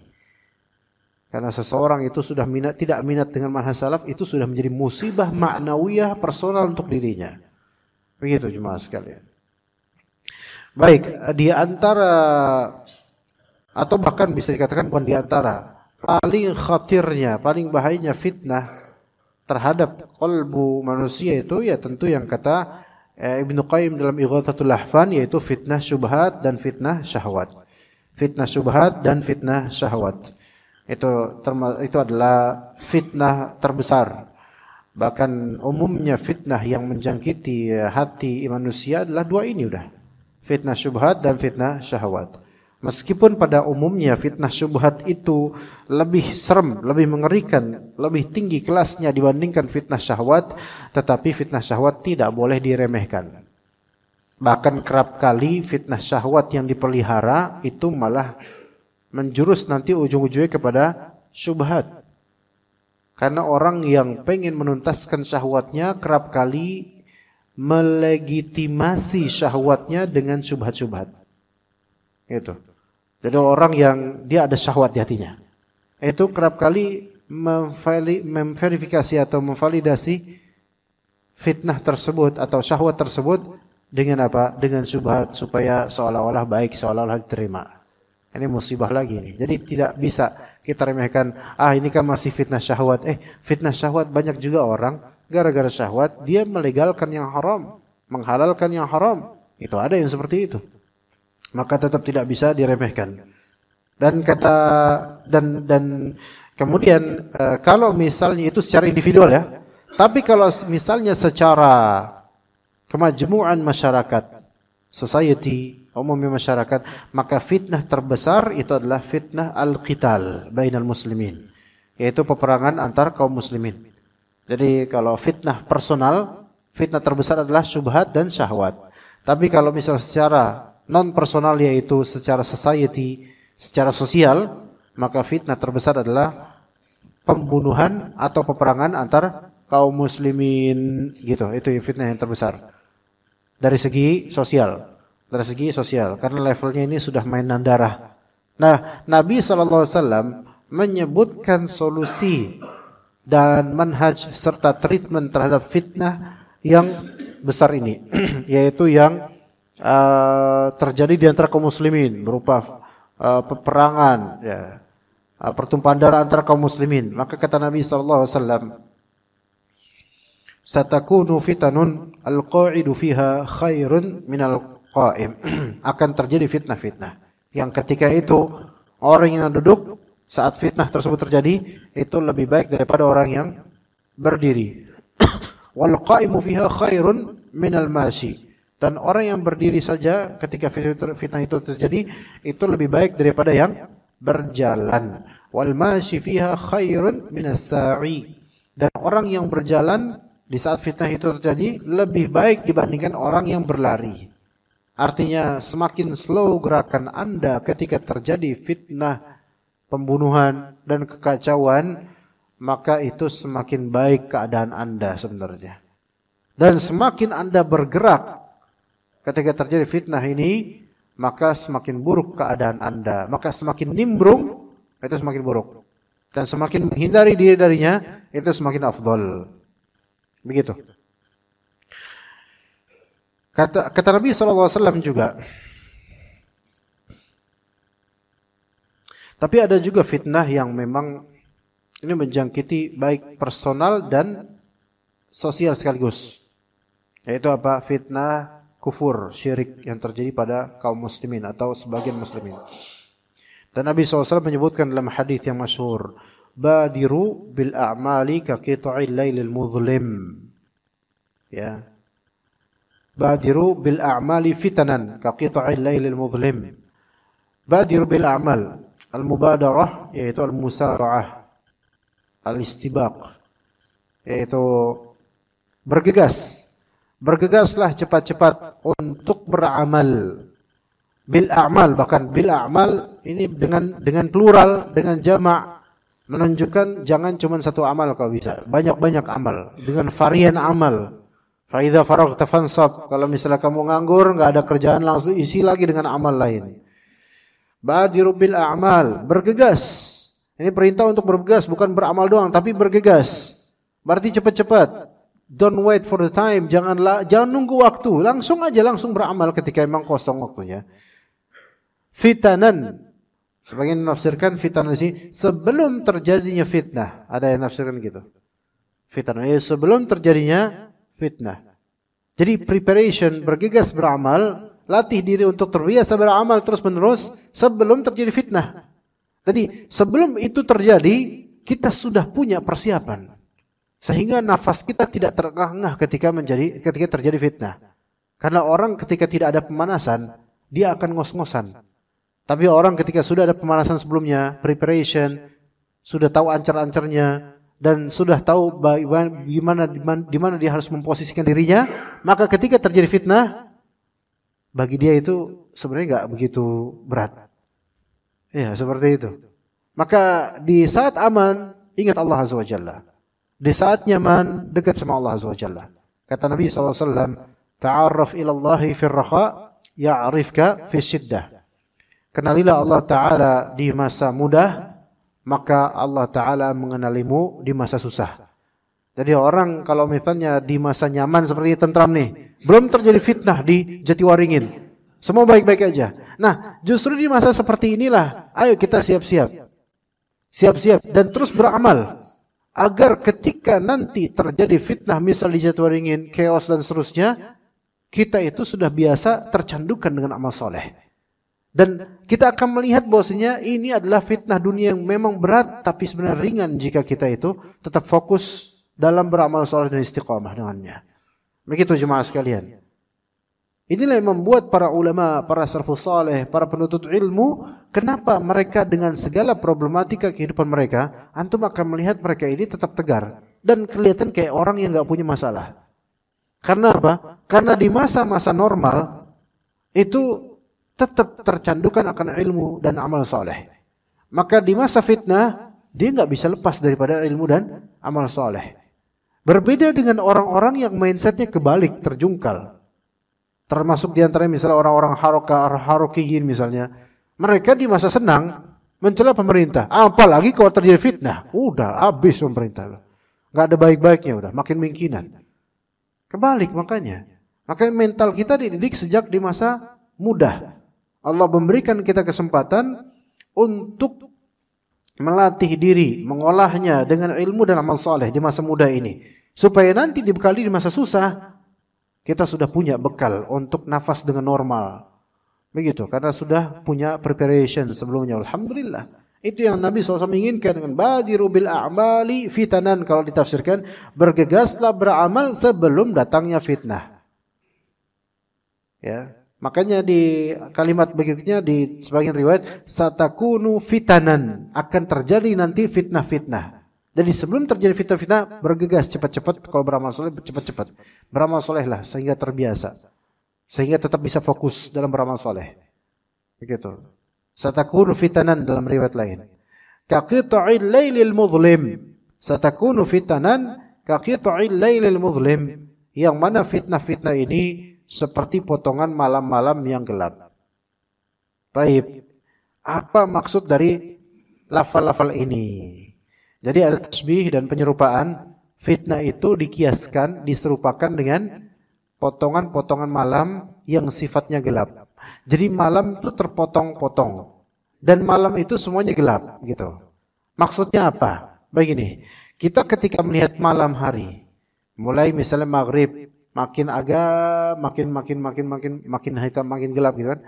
Karena seseorang itu sudah tidak minat dengan manhaj salaf, itu sudah menjadi musibah ma'nawiyah personal untuk dirinya. Begitu jemaah sekalian. Baik, di antara atau bahkan bisa dikatakan bukan di antara, paling khatirnya, paling bahayanya fitnah terhadap qalbu manusia itu ya tentu yang kata Ibnu Qayyim dalam Ighathatul Lahfan, yaitu fitnah syubhat dan fitnah syahwat. Fitnah syubhat dan fitnah syahwat. Itu adalah fitnah terbesar. Bahkan umumnya fitnah yang menjangkiti hati manusia adalah dua ini udah. Fitnah syubhat dan fitnah syahwat. Meskipun pada umumnya fitnah syubhat itu lebih serem, lebih mengerikan, lebih tinggi kelasnya dibandingkan fitnah syahwat, tetapi fitnah syahwat tidak boleh diremehkan. Bahkan kerap kali fitnah syahwat yang dipelihara itu malah menjurus nanti ujung-ujungnya kepada syubhat. Karena orang yang pengen menuntaskan syahwatnya kerap kali melegitimasi syahwatnya dengan syubhat-syubhat. Itu. Jadi orang yang dia ada syahwat di hatinya, itu kerap kali memverifikasi atau memvalidasi fitnah tersebut atau syahwat tersebut dengan apa? Dengan syubhat, supaya seolah-olah baik, seolah-olah diterima. Ini musibah lagi nih. Jadi tidak bisa kita remehkan, ini kan masih fitnah syahwat. Fitnah syahwat banyak juga orang gara-gara syahwat dia melegalkan yang haram, menghalalkan yang haram. Itu ada yang seperti itu. Maka tetap tidak bisa diremehkan. Dan kemudian kalau misalnya itu secara individual ya. Tapi kalau misalnya secara kemajmu'an masyarakat, society, umumnya masyarakat, maka fitnah terbesar itu adalah fitnah al-qital bainal muslimin, yaitu peperangan antar kaum muslimin. Jadi kalau fitnah personal, fitnah terbesar adalah syubhat dan syahwat. Tapi kalau misalnya secara non personal, yaitu secara society, secara sosial, maka fitnah terbesar adalah pembunuhan atau peperangan antar kaum muslimin gitu. Itu fitnah yang terbesar dari segi sosial. Dari segi sosial, karena levelnya ini sudah mainan darah. Nah, Nabi SAW menyebutkan solusi dan manhaj serta treatment terhadap fitnah yang besar ini, yaitu yang terjadi di antara kaum muslimin berupa peperangan, ya, pertumpahan darah antara kaum muslimin. Maka kata Nabi SAW, satakunu fitanun al-qa'idu fiha khairun minal qaim. Akan terjadi fitnah-fitnah yang ketika itu orang yang duduk saat fitnah tersebut terjadi itu lebih baik daripada orang yang berdiri. Wal qaimu fiha khairun minal mashi. Dan orang yang berdiri saja ketika fitnah itu terjadi itu lebih baik daripada yang berjalan. Wal mashi fiha khairun minas sa'i. Dan orang yang berjalan di saat fitnah itu terjadi lebih baik dibandingkan orang yang berlari. Artinya semakin slow gerakan Anda ketika terjadi fitnah, pembunuhan dan kekacauan, maka itu semakin baik keadaan Anda sebenarnya. Dan semakin Anda bergerak ketika terjadi fitnah ini, maka semakin buruk keadaan Anda. Maka semakin nimbrung, itu semakin buruk. Dan semakin menghindari diri darinya, itu semakin afdol. Begitu. Kata Nabi SAW juga, tapi ada juga fitnah yang memang ini menjangkiti baik personal dan sosial sekaligus. Yaitu apa? Fitnah kufur, syirik yang terjadi pada kaum muslimin atau sebagian muslimin. Dan Nabi SAW menyebutkan dalam hadis yang masyhur, badiru bil a'mali ka qita'il lailil muzlim. Ya. Badiru bil a'mali fitanan ka qita'il lailil muzlim. Badiru bil a'mal, al-mubadarah yaitu al-musara'ah, al-istibaq yaitu bergegas. Bergegaslah cepat-cepat untuk beramal. Bil a'mal, bahkan bil a'mal ini dengan plural, dengan jamak, menunjukkan jangan cuma satu amal kalau bisa, banyak-banyak amal dengan varian amal. Fa idza faraghta fansab, kalau misalnya kamu nganggur, enggak ada kerjaan, langsung isi lagi dengan amal lain. Badiru bil a'mal, bergegas. Ini perintah untuk bergegas, bukan beramal doang, tapi bergegas. Berarti cepat-cepat. Don't wait for the time, jangan nunggu waktu, langsung beramal ketika emang kosong waktunya. Fitanan, sebagian menafsirkan fitanan di sini sebelum terjadinya fitnah, ada yang menafsirkan gitu. fitnah. Sebelum terjadinya fitnah. Jadi preparation, bergegas beramal, latih diri untuk terbiasa beramal terus-menerus sebelum terjadi fitnah. Jadi sebelum itu terjadi, kita sudah punya persiapan. Sehingga nafas kita tidak terengah-engah ketika terjadi fitnah. Karena orang ketika tidak ada pemanasan, dia akan ngos-ngosan. Tapi orang ketika sudah ada pemanasan sebelumnya, preparation, sudah tahu ancar-ancarnya, dan sudah tahu di mana dia harus memposisikan dirinya, maka ketika terjadi fitnah, bagi dia itu sebenarnya nggak begitu berat. Ya, seperti itu. Maka di saat aman, ingat Allah Azza wa Jalla. Di saat nyaman, dekat sama Allah Azza wa Jalla. Kata Nabi SAW, ta'arraf ilallahi fir raha, ya'rifka fi syiddah. Kenalilah Allah Ta'ala di masa mudah, maka Allah Ta'ala mengenalimu di masa susah. Jadi orang kalau misalnya di masa nyaman seperti tentram nih, belum terjadi fitnah di Jatiwaringin, semua baik-baik aja. Nah, justru di masa seperti inilah, ayo kita siap-siap. Siap-siap dan terus beramal. Agar ketika nanti terjadi fitnah misal di Jatiwaringin, chaos dan seterusnya, kita itu sudah biasa tercandukan dengan amal soleh. Dan kita akan melihat bahwasanya ini adalah fitnah dunia yang memang berat, tapi sebenarnya ringan jika kita itu tetap fokus dalam beramal soleh dan istiqamah dengannya. Begitu jemaah sekalian. Inilah yang membuat para ulama, para salafus saleh, para penuntut ilmu, kenapa mereka dengan segala problematika kehidupan mereka, antum akan melihat mereka ini tetap tegar dan kelihatan kayak orang yang nggak punya masalah. Karena apa? Karena di masa-masa normal itu tetap tercandukan akan ilmu dan amal soleh. Maka di masa fitnah, dia nggak bisa lepas daripada ilmu dan amal soleh. Berbeda dengan orang-orang yang mindsetnya kebalik, terjungkal. Termasuk diantaranya misalnya orang-orang harokiyin misalnya. Mereka di masa senang mencela pemerintah. Apalagi kalau terjadi fitnah, udah habis pemerintah. Nggak ada baik-baiknya, udah makin mungkinan. Kebalik makanya. Makanya mental kita dididik sejak di masa mudah. Allah memberikan kita kesempatan untuk melatih diri, mengolahnya dengan ilmu dan amal soleh di masa muda ini. Supaya nanti dibekali di masa susah, kita sudah punya bekal untuk nafas dengan normal. Begitu, karena sudah punya preparation sebelumnya. Alhamdulillah. Itu yang Nabi SAW inginkan dengan badiru bil a'mali fitanan. Kalau ditafsirkan, bergegaslah beramal sebelum datangnya fitnah. Ya. Makanya di kalimat berikutnya di sebagian riwayat satakunu fitanan, akan terjadi nanti fitnah-fitnah. Jadi sebelum terjadi fitnah-fitnah bergegas cepat-cepat, kalau beramal soleh cepat-cepat. Beramal solehlah sehingga terbiasa. Sehingga tetap bisa fokus dalam beramal soleh. Begitu. Satakunu fitanan dalam riwayat lain. Kaqita'il lailil muzlim. Satakunu fitanan kaqita'il lailil muzlim. Yang mana fitnah-fitnah ini seperti potongan malam-malam yang gelap. Taib. Apa maksud dari lafal-lafal ini? Jadi ada tasbih dan penyerupaan. Fitnah itu dikiaskan, diserupakan dengan potongan-potongan malam yang sifatnya gelap. Jadi malam itu terpotong-potong. Dan malam itu semuanya gelap gitu. Maksudnya apa? Begini, kita ketika melihat malam hari, mulai misalnya maghrib, makin hitam, makin gelap gitu kan.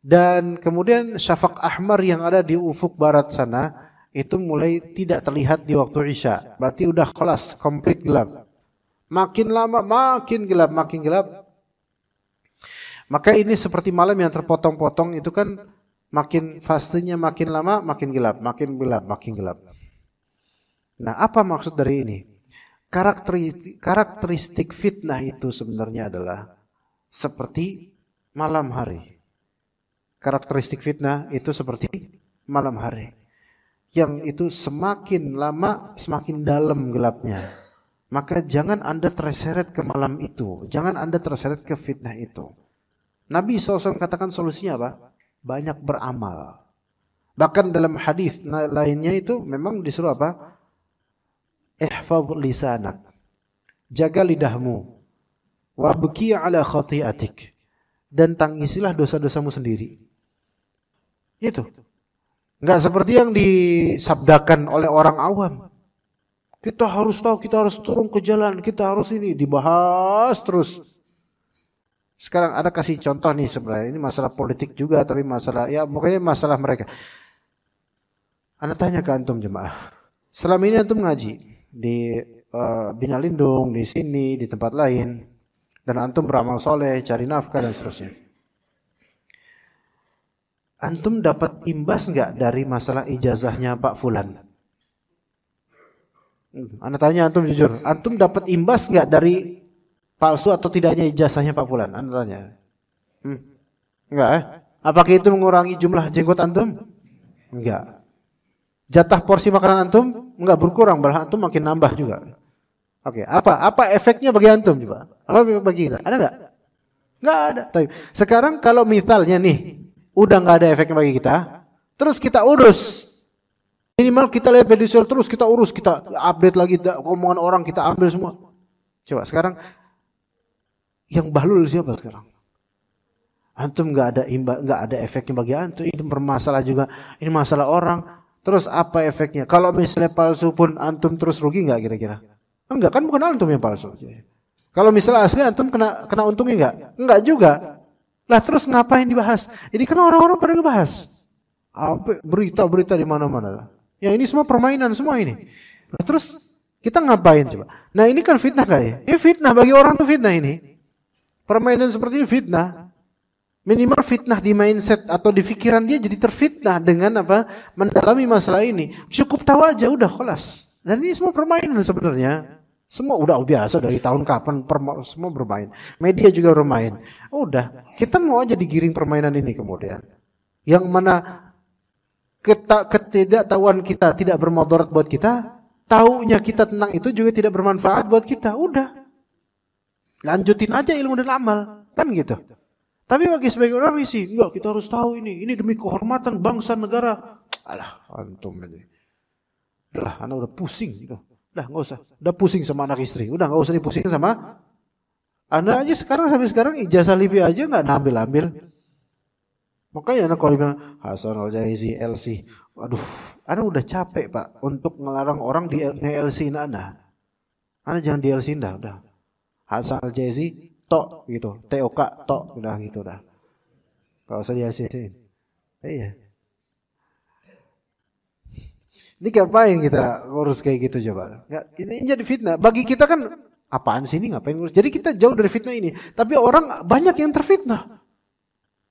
Dan kemudian syafaq ahmar yang ada di ufuk barat sana itu mulai tidak terlihat di waktu Isya. Berarti udah kelas komplit gelap. Makin lama makin gelap, makin gelap. Maka ini seperti malam yang terpotong-potong itu kan makin fasenya makin lama makin gelap, makin gelap, makin gelap. Nah, apa maksud dari ini? Karakteristik fitnah itu sebenarnya adalah seperti malam hari. Karakteristik fitnah itu seperti malam hari. Yang itu semakin lama semakin dalam gelapnya. Maka jangan Anda terseret ke malam itu. Jangan Anda terseret ke fitnah itu. Nabi SAW katakan solusinya apa? Banyak beramal. Bahkan dalam hadis lainnya itu memang disuruh apa? Ihfaz lisanak, jaga lidahmu, wabki ala khati'atik, dan tangisilah dosa-dosamu sendiri. Itu. Enggak seperti yang disabdakan oleh orang awam. Kita harus tahu, kita harus turun ke jalan, kita harus ini, dibahas terus. Sekarang ada kasih contoh nih sebenarnya, ini masalah politik juga, tapi masalah, ya pokoknya masalah mereka. Anda tanya ke antum jemaah, selama ini antum ngaji di Bina Lindung, di sini, di tempat lain, dan antum beramal soleh, cari nafkah dan seterusnya. Antum dapat imbas nggak dari masalah ijazahnya Pak Fulan? Anda tanya antum jujur, antum dapat imbas nggak dari palsu atau tidaknya ijazahnya Pak Fulan? Anda tanya. Enggak, Apakah itu mengurangi jumlah jenggot antum? Enggak. Jatah porsi makanan antum? Enggak berkurang, malah antum makin nambah juga. Oke, apa efeknya bagi antum coba? Apa bagi kita? Ada enggak? Enggak ada. Tapi sekarang kalau misalnya nih, udah enggak ada efeknya bagi kita, terus kita urus. Minimal kita lihat media sosial terus, kita urus, kita update lagi omongan orang, kita ambil semua. Coba sekarang yang bahlul siapa sekarang? Antum nggak ada efeknya bagi antum. Ini bermasalah juga. Ini masalah orang. Terus apa efeknya? Kalau misalnya palsu pun antum terus rugi nggak kira-kira? Enggak, kan bukan antum yang palsu. Kalau misalnya asli antum kena untungnya nggak? Enggak juga. Lah terus ngapain dibahas? Ini kan orang-orang pada ngebahas. Berita-berita di mana-mana. Ya ini semua permainan semua ini. Nah, terus kita ngapain coba? Nah ini kan fitnah nggak ya? Ini fitnah bagi orang tuh fitnah ini. Permainan seperti ini fitnah. Minimal fitnah di mindset atau di pikiran dia jadi terfitnah dengan apa? Mendalami masalah ini. Cukup tahu aja udah kelas. Dan ini semua permainan sebenarnya. Semua udah biasa dari tahun kapan semua bermain. Media juga bermain. Udah, kita mau aja digiring permainan ini kemudian. Yang mana ketidaktahuan kita tidak bermudarat buat kita, taunya kita tentang itu juga tidak bermanfaat buat kita. Udah. Lanjutin aja ilmu dan amal, kan gitu. Tapi bagi sebagian orang sih, enggak, kita harus tahu ini demi kehormatan bangsa negara. Alah, antum ini. Udah, anak udah pusing gitu. Udah enggak usah. Udah pusing sama anak istri. Udah enggak usah dipusingin sama anak aja sampai sekarang ijazah LIPI aja enggak ambil. Makanya anak kalau bilang Hasan Al-Jaizi LC, waduh, anak udah capek Pak untuk ngelarang orang di LC-in anak. Anak jangan di LC-in dah, udah. Hasan Al-Jaizi tok gitu, TOK tok udah gitu dah. Kalau usah di LC-in. Iya. Ini ngapain kita ngurus kayak gitu coba? Nggak, ini jadi fitnah. Bagi kita kan apaan sih ini ngapain ngurus? Jadi kita jauh dari fitnah ini. Tapi orang banyak yang terfitnah.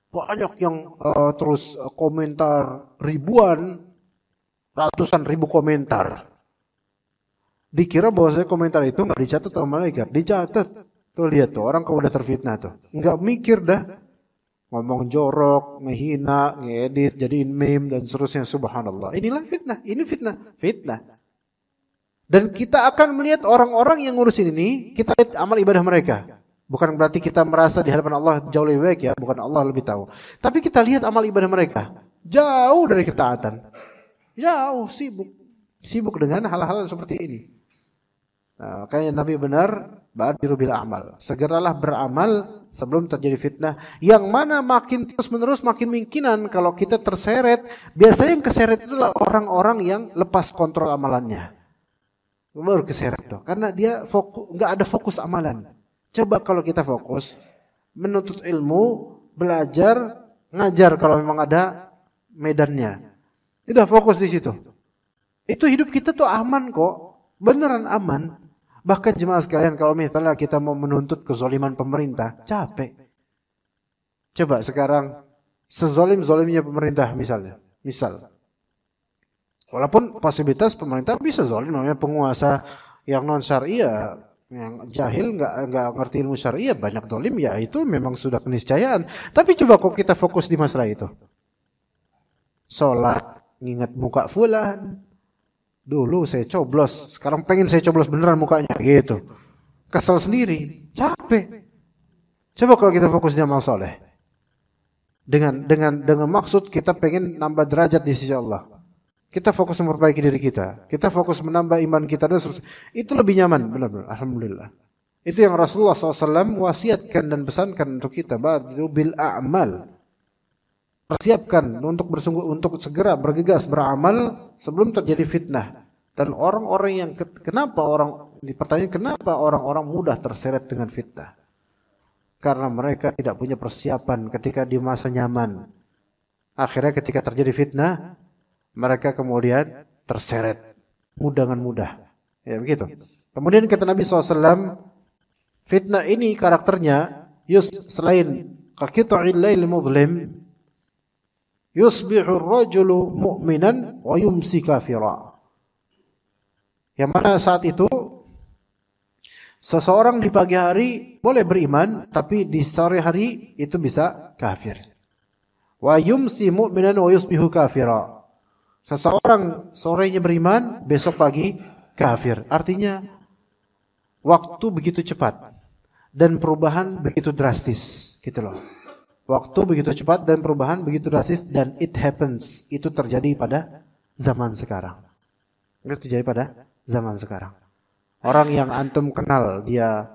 Banyak yang terus komentar ribuan, ratusan ribu komentar. Dikira bahwa saya komentar itu nggak dicatat sama malaikat, dicatat. Tuh lihat tuh orang kalau udah terfitnah tuh, nggak mikir dah, ngomong jorok, ngehina, ngedit, jadiin meme dan seterusnya. Subhanallah. Inilah fitnah, ini fitnah. Dan kita akan melihat orang-orang yang ngurusin ini, kita lihat amal ibadah mereka. Bukan berarti kita merasa di hadapan Allah jauh lebih baik ya, bukan Allah lebih tahu. Tapi kita lihat amal ibadah mereka, jauh dari ketaatan. Jauh, sibuk dengan hal-hal seperti ini. Nah, makanya Nabi benar, badiru bil amal. Segeralah beramal sebelum terjadi fitnah. Yang mana makin terus-menerus makin mungkinan kalau kita terseret. Biasanya yang keseret itulah orang-orang yang lepas kontrol amalannya. Baru keseret tuh, karena dia nggak ada fokus amalan. Coba kalau kita fokus, menuntut ilmu, belajar, ngajar kalau memang ada medannya. Udah fokus di situ. Itu hidup kita tuh aman kok. Beneran aman. Bahkan jemaah sekalian kalau misalnya kita mau menuntut kezaliman pemerintah, capek. Coba sekarang sezalim-zalimnya pemerintah misalnya. Walaupun posibilitas pemerintah bisa zalim, namanya penguasa yang non syariah, yang jahil nggak ngerti ilmu syariah banyak zalim, ya itu memang sudah keniscayaan. Tapi coba kok kita fokus di masalah itu. Sholat, ngingat muka fulan. Dulu saya coblos, sekarang pengen saya coblos beneran mukanya gitu. Kesel sendiri, capek. Coba kalau kita fokus di amal soleh. Dengan maksud kita pengen nambah derajat di sisi Allah. Kita fokus memperbaiki diri kita. Kita fokus menambah iman kita dan seterusnya. Itu lebih nyaman, benar-benar. Alhamdulillah. Itu yang Rasulullah SAW wasiatkan dan pesankan untuk kita. Badiru bil a'mal. Persiapkan untuk segera bergegas beramal sebelum terjadi fitnah. Dan orang-orang yang kenapa orang-orang mudah terseret dengan fitnah? Karena mereka tidak punya persiapan ketika di masa nyaman. Akhirnya ketika terjadi fitnah, mereka kemudian terseret mudah dengan mudah. Ya begitu. Kemudian kata Nabi SAW, fitnah ini karakternya selain qaqita'il lail muzlim, yusbihu ar-rajulu mu'minan wa yumsi kafira. Yang mana saat itu seseorang di pagi hari boleh beriman, tapi di sore hari itu bisa kafir. Wa yumsi mu'minan wa yusbihu kafira. Seseorang sorenya beriman, besok pagi kafir. Artinya waktu begitu cepat dan perubahan begitu drastis, gitu loh. Waktu begitu cepat dan perubahan begitu drastis, dan it happens, itu terjadi pada zaman sekarang. Itu terjadi pada zaman sekarang. Orang yang antum kenal dia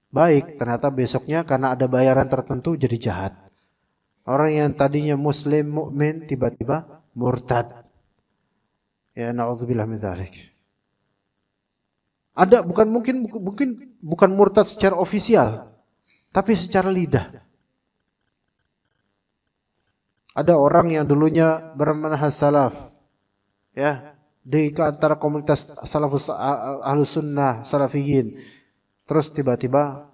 baik, ternyata besoknya karena ada bayaran tertentu jadi jahat. Orang yang tadinya muslim, mukmin, tiba-tiba murtad. Ya na'udzubillah min dzalik. Ada mungkin bukan murtad secara ofisial, tapi secara lidah. Ada orang yang dulunya bermanhaj salaf, ya, di antara komunitas salafus ahlus sunnah salafiyin. Terus tiba-tiba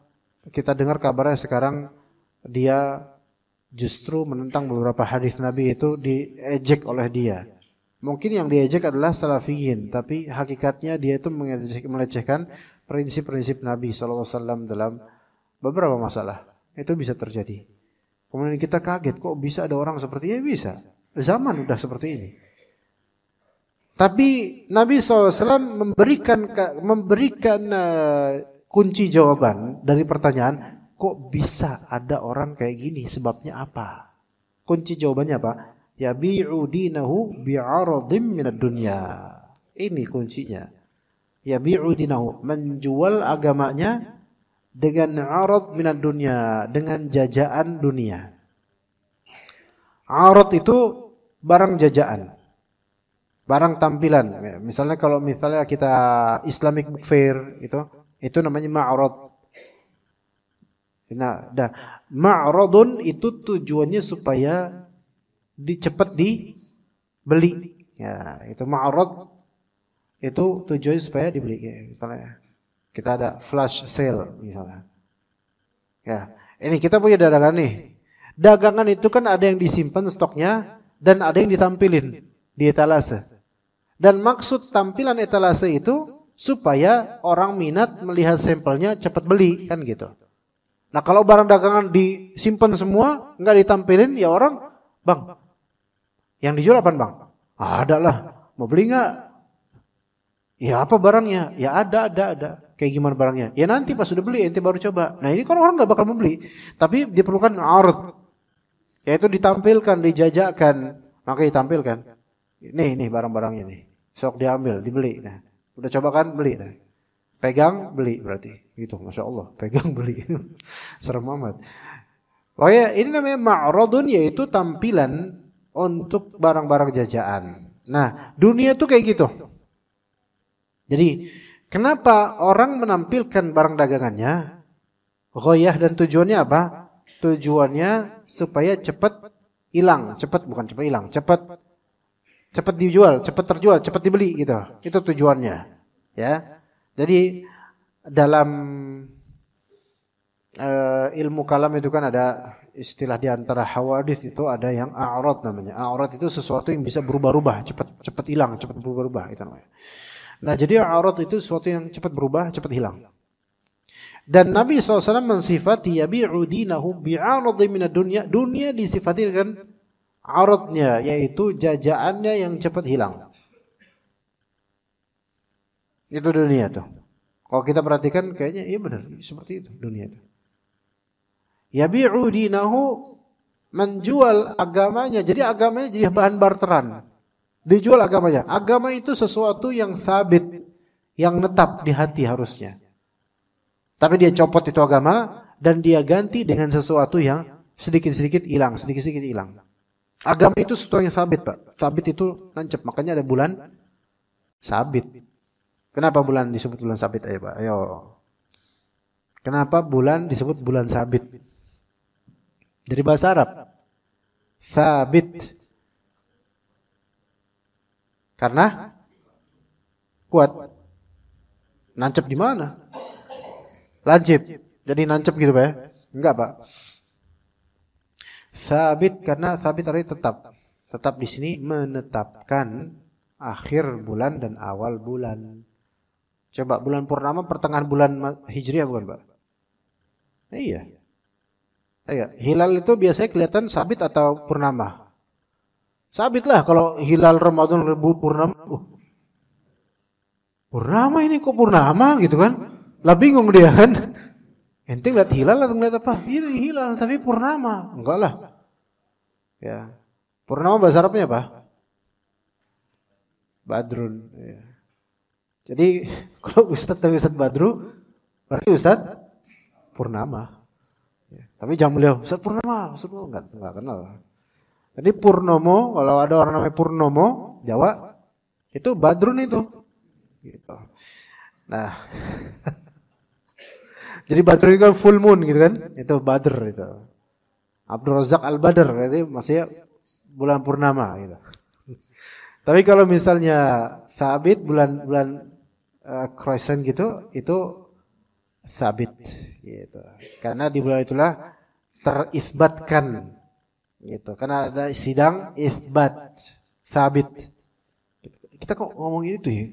kita dengar kabarnya sekarang dia justru menentang beberapa hadis Nabi, itu diejek oleh dia. Mungkin yang diejek adalah salafiyin, tapi hakikatnya dia itu melecehkan prinsip-prinsip Nabi SAW dalam beberapa masalah. Itu bisa terjadi. Kemudian kita kaget, kok bisa ada orang seperti ini? Bisa. Zaman udah seperti ini. Tapi Nabi SAW memberikan kunci jawaban dari pertanyaan, kok bisa ada orang kayak gini? Sebabnya apa? Kunci jawabannya apa? Yabi'u dinahu bi'aradim minad dunya. Ini kuncinya. Yabi'u dinahu, menjual agamanya dengan arad minad dunya, dengan jajaan dunia. Arad itu barang jajaan, barang tampilan. Misalnya kita Islamic Book Fair, itu namanya ma'rad. Nah, ma'radun itu tujuannya supaya cepat dibeli. Ya, itu ma'rad itu tujuannya supaya dibeli. Ya, misalnya kita ada flash sale misalnya. Ya, ini kita punya dagangan nih. Dagangan itu kan ada yang disimpan stoknya dan ada yang ditampilin di etalase. Dan maksud tampilan etalase itu supaya orang minat melihat sampelnya, cepat beli, kan gitu. Nah, kalau barang dagangan disimpan semua, nggak ditampilin, ya orang, bang, yang dijual apa bang? Ada lah, mau beli nggak? Ya apa barangnya? Ya ada. Kayak gimana barangnya? Ya nanti pas sudah beli, ente baru coba. Nah ini kan orang nggak bakal membeli, tapi diperlukan ard, yaitu ditampilkan, dijajakan, makanya ditampilkan. Nih barang-barangnya nih, sok diambil, dibeli. Nah, udah coba kan, beli. Nah, pegang, beli berarti. Gitu, masya Allah, pegang beli. Serem amat. Pokoknya ini namanya ma'radun, yaitu tampilan untuk barang-barang jajaan. Nah, dunia tuh kayak gitu. Jadi, kenapa orang menampilkan barang dagangannya? Ghoyah dan tujuannya apa? Tujuannya supaya cepat hilang, bukan cepat hilang, cepat dijual, cepat terjual, cepat dibeli gitu. Itu tujuannya, ya. Jadi dalam ilmu kalam itu kan ada istilah di antara hawadits, itu ada yang a'rad namanya. A'rad itu sesuatu yang bisa berubah-ubah, cepat hilang, cepat berubah-ubah, itu namanya. Nah, jadi a'rad itu sesuatu yang cepat berubah, cepat hilang. Dan Nabi SAW mensifati yabi'u dinahu bi'aradhi minad dunya. Dunia disifati dengan aradnya, yaitu jajaannya yang cepat hilang. Itu dunia tuh. Kalau kita perhatikan kayaknya iya benar, seperti itu dunia itu. Yabi'u dinahu, menjual agamanya. Jadi agamanya jadi bahan barteran. Dijual agamanya. Agama itu sesuatu yang sabit, yang netap di hati harusnya. Tapi dia copot itu agama dan dia ganti dengan sesuatu yang sedikit-sedikit hilang, sedikit-sedikit hilang. Agama itu sesuatu yang sabit, Pak. Sabit itu nancep, makanya ada bulan sabit. Kenapa bulan disebut bulan sabit? Ayo Pak, ayo. Kenapa bulan disebut bulan sabit? Dari bahasa Arab. Sabit. Karena kuat. Nancep di mana? Lancip. Jadi nancep gitu Pak ya? Enggak Pak. Sabit karena sabit artinya tetap. Tetap di sini menetapkan akhir bulan dan awal bulan. Coba bulan purnama pertengahan bulan Hijriah bukan Pak? Iya. Iya. Hilal itu biasanya kelihatan sabit atau purnama? Sabit lah kalau hilal Ramadan purnama. Purnama ini kok purnama gitu kan? Lah bingung dia kan? Ente lihat hilal atau ngeliat apa? Ini hilal tapi purnama. Enggak lah. Ya. Purnama bahasa Arabnya apa? Badrun. Ya. Jadi kalau Ustadz tapi Ustadz Badru, berarti Ustadz Purnama. Ya. Tapi jangan beliau Ustadz Purnama, enggak kenal. Jadi Purnomo, kalau ada orang namanya Purnomo, Jawa, itu Badrun itu. Gitu. Nah, jadi Badrun itu kan full moon gitu kan? Itu Badr itu. Abdul Razak Al-Badr, jadi masih bulan purnama gitu. Tapi kalau misalnya sabit bulan crescent gitu, itu sabit gitu. Karena di bulan itulah terisbatkan gitu. Karena ada sidang isbat sabit. Kita kok ngomongin itu ya?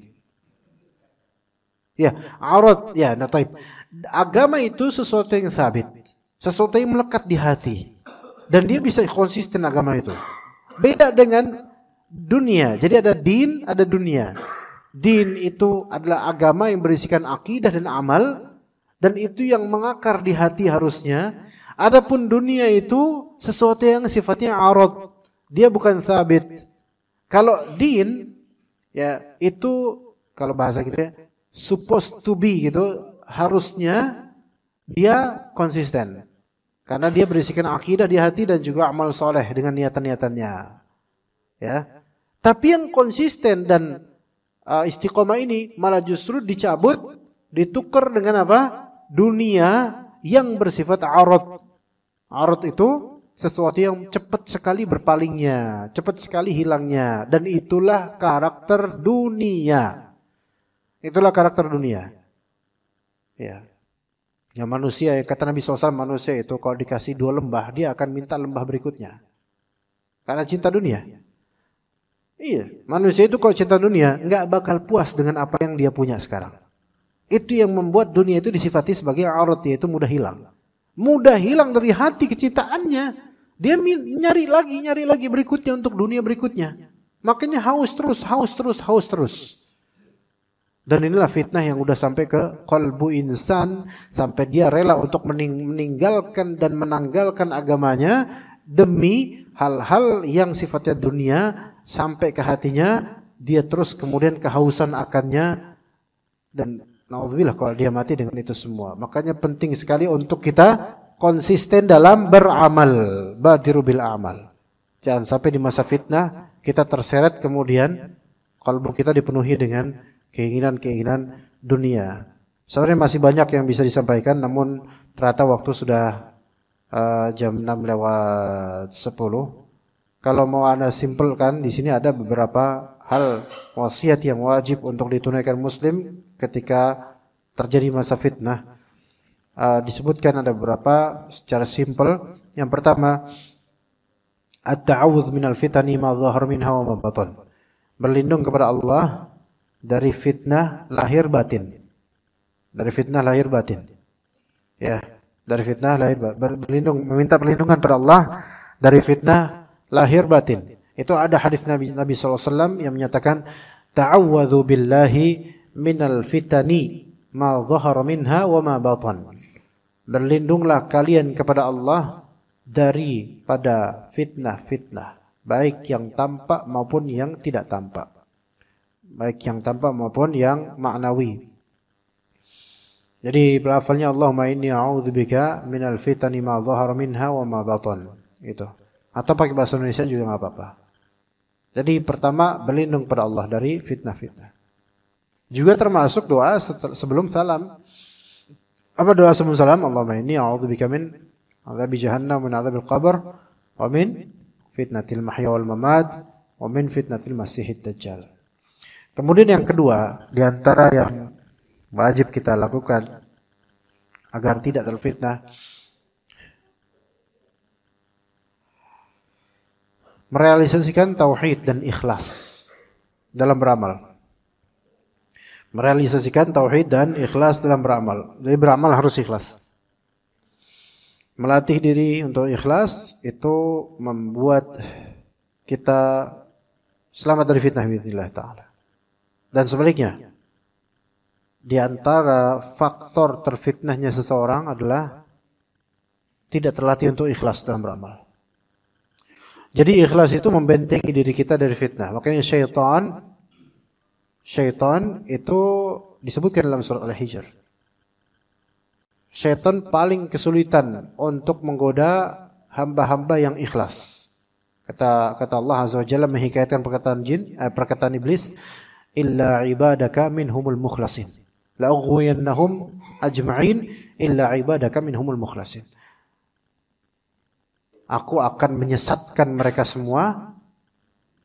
Ya, aurat ya, nah taib. Agama itu sesuatu yang sabit, sesuatu yang melekat di hati. Dan dia bisa konsisten agama itu. Beda dengan dunia. Jadi ada din, ada dunia. Din itu adalah agama yang berisikan akidah dan amal, dan itu yang mengakar di hati harusnya. Adapun dunia itu sesuatu yang sifatnya arad, dia bukan sabit. Kalau din, ya itu kalau bahasa kita supposed to be gitu, harusnya dia konsisten. Karena dia berisikan akidah di hati dan juga amal soleh dengan niatan-niatannya. Ya. Tapi yang konsisten dan istiqomah ini malah justru dicabut, ditukar dengan apa? Dunia yang bersifat arad. Arad itu sesuatu yang cepat sekali berpalingnya, cepat sekali hilangnya, dan itulah karakter dunia. Itulah karakter dunia. Ya. Ya manusia, kata Nabi SAW, manusia itu kalau dikasih 2 lembah, dia akan minta lembah berikutnya. Karena cinta dunia. Iya, manusia itu kalau cinta dunia nggak bakal puas dengan apa yang dia punya sekarang. Itu yang membuat dunia itu disifati sebagai arad, yaitu mudah hilang. Mudah hilang dari hati kecintaannya. Dia nyari lagi berikutnya untuk dunia berikutnya. Makanya haus terus. Dan inilah fitnah yang udah sampai ke qalbu insan, sampai dia rela untuk meninggalkan dan menanggalkan agamanya demi hal-hal yang sifatnya dunia. Sampai ke hatinya, dia terus kemudian kehausan akannya, dan naudzubillah kalau dia mati dengan itu semua. Makanya penting sekali untuk kita konsisten dalam beramal. Badiru bil amal. Jangan sampai di masa fitnah kita terseret kemudian qalbu kita dipenuhi dengan keinginan-keinginan dunia. Sebenarnya masih banyak yang bisa disampaikan, namun ternyata waktu sudah jam 6 lewat 10. Kalau mau Anda simpelkan, di sini ada beberapa hal wasiat yang wajib untuk ditunaikan muslim ketika terjadi masa fitnah. Disebutkan ada beberapa secara simpel. Yang pertama, at-ta'awudz minal fitani ma dhahar minha wa ma batan. Berlindung kepada Allah dari fitnah lahir batin. Dari fitnah lahir batin. Ya, dari fitnah lahir batin. Berlindung, meminta perlindungan pada Allah dari fitnah lahir batin. Itu ada hadis Nabi SAW yang menyatakan ta'awwadzu billahi minal fitani ma dhahara minha wa ma batan. Berlindunglah kalian kepada Allah daripada fitnah-fitnah, baik yang tampak maupun yang tidak tampak. Baik yang tampak maupun yang maknawi. Jadi pelafalnya Allahumma inni a'udzubika minal fitani ma dhahara minha wa ma batan. Itu. Atau pakai bahasa Indonesia juga enggak apa-apa. Jadi pertama berlindung pada Allah dari fitnah-fitnah. Juga termasuk doa sebelum salam. Apa doa sebelum salam? Allahumma inni a'udzubika min adzabi jahannam, min adzabil qabr, wa min fitnatil mahya wal mamat, wa min fitnatil masihid dajjal. Kemudian yang kedua, di antara yang wajib kita lakukan agar tidak terfitnah, merealisasikan tauhid dan ikhlas dalam beramal. Merealisasikan tauhid dan ikhlas dalam beramal. Jadi beramal harus ikhlas. Melatih diri untuk ikhlas itu membuat kita selamat dari fitnah biidznillah taala. Dan sebaliknya, di antara faktor terfitnahnya seseorang adalah tidak terlatih untuk ikhlas dalam beramal. Jadi ikhlas itu membentengi diri kita dari fitnah. Makanya syaitan itu disebutkan dalam surat Al-Hijr. Syaitan paling kesulitan untuk menggoda hamba-hamba yang ikhlas. Kata Allah Azza wa Jalla menghikayatkan perkataan iblis, illa ibadaka minhumul mukhlasin. La ughwiyannahum ajma'in illa ibadaka minhumul mukhlasin. Aku akan menyesatkan mereka semua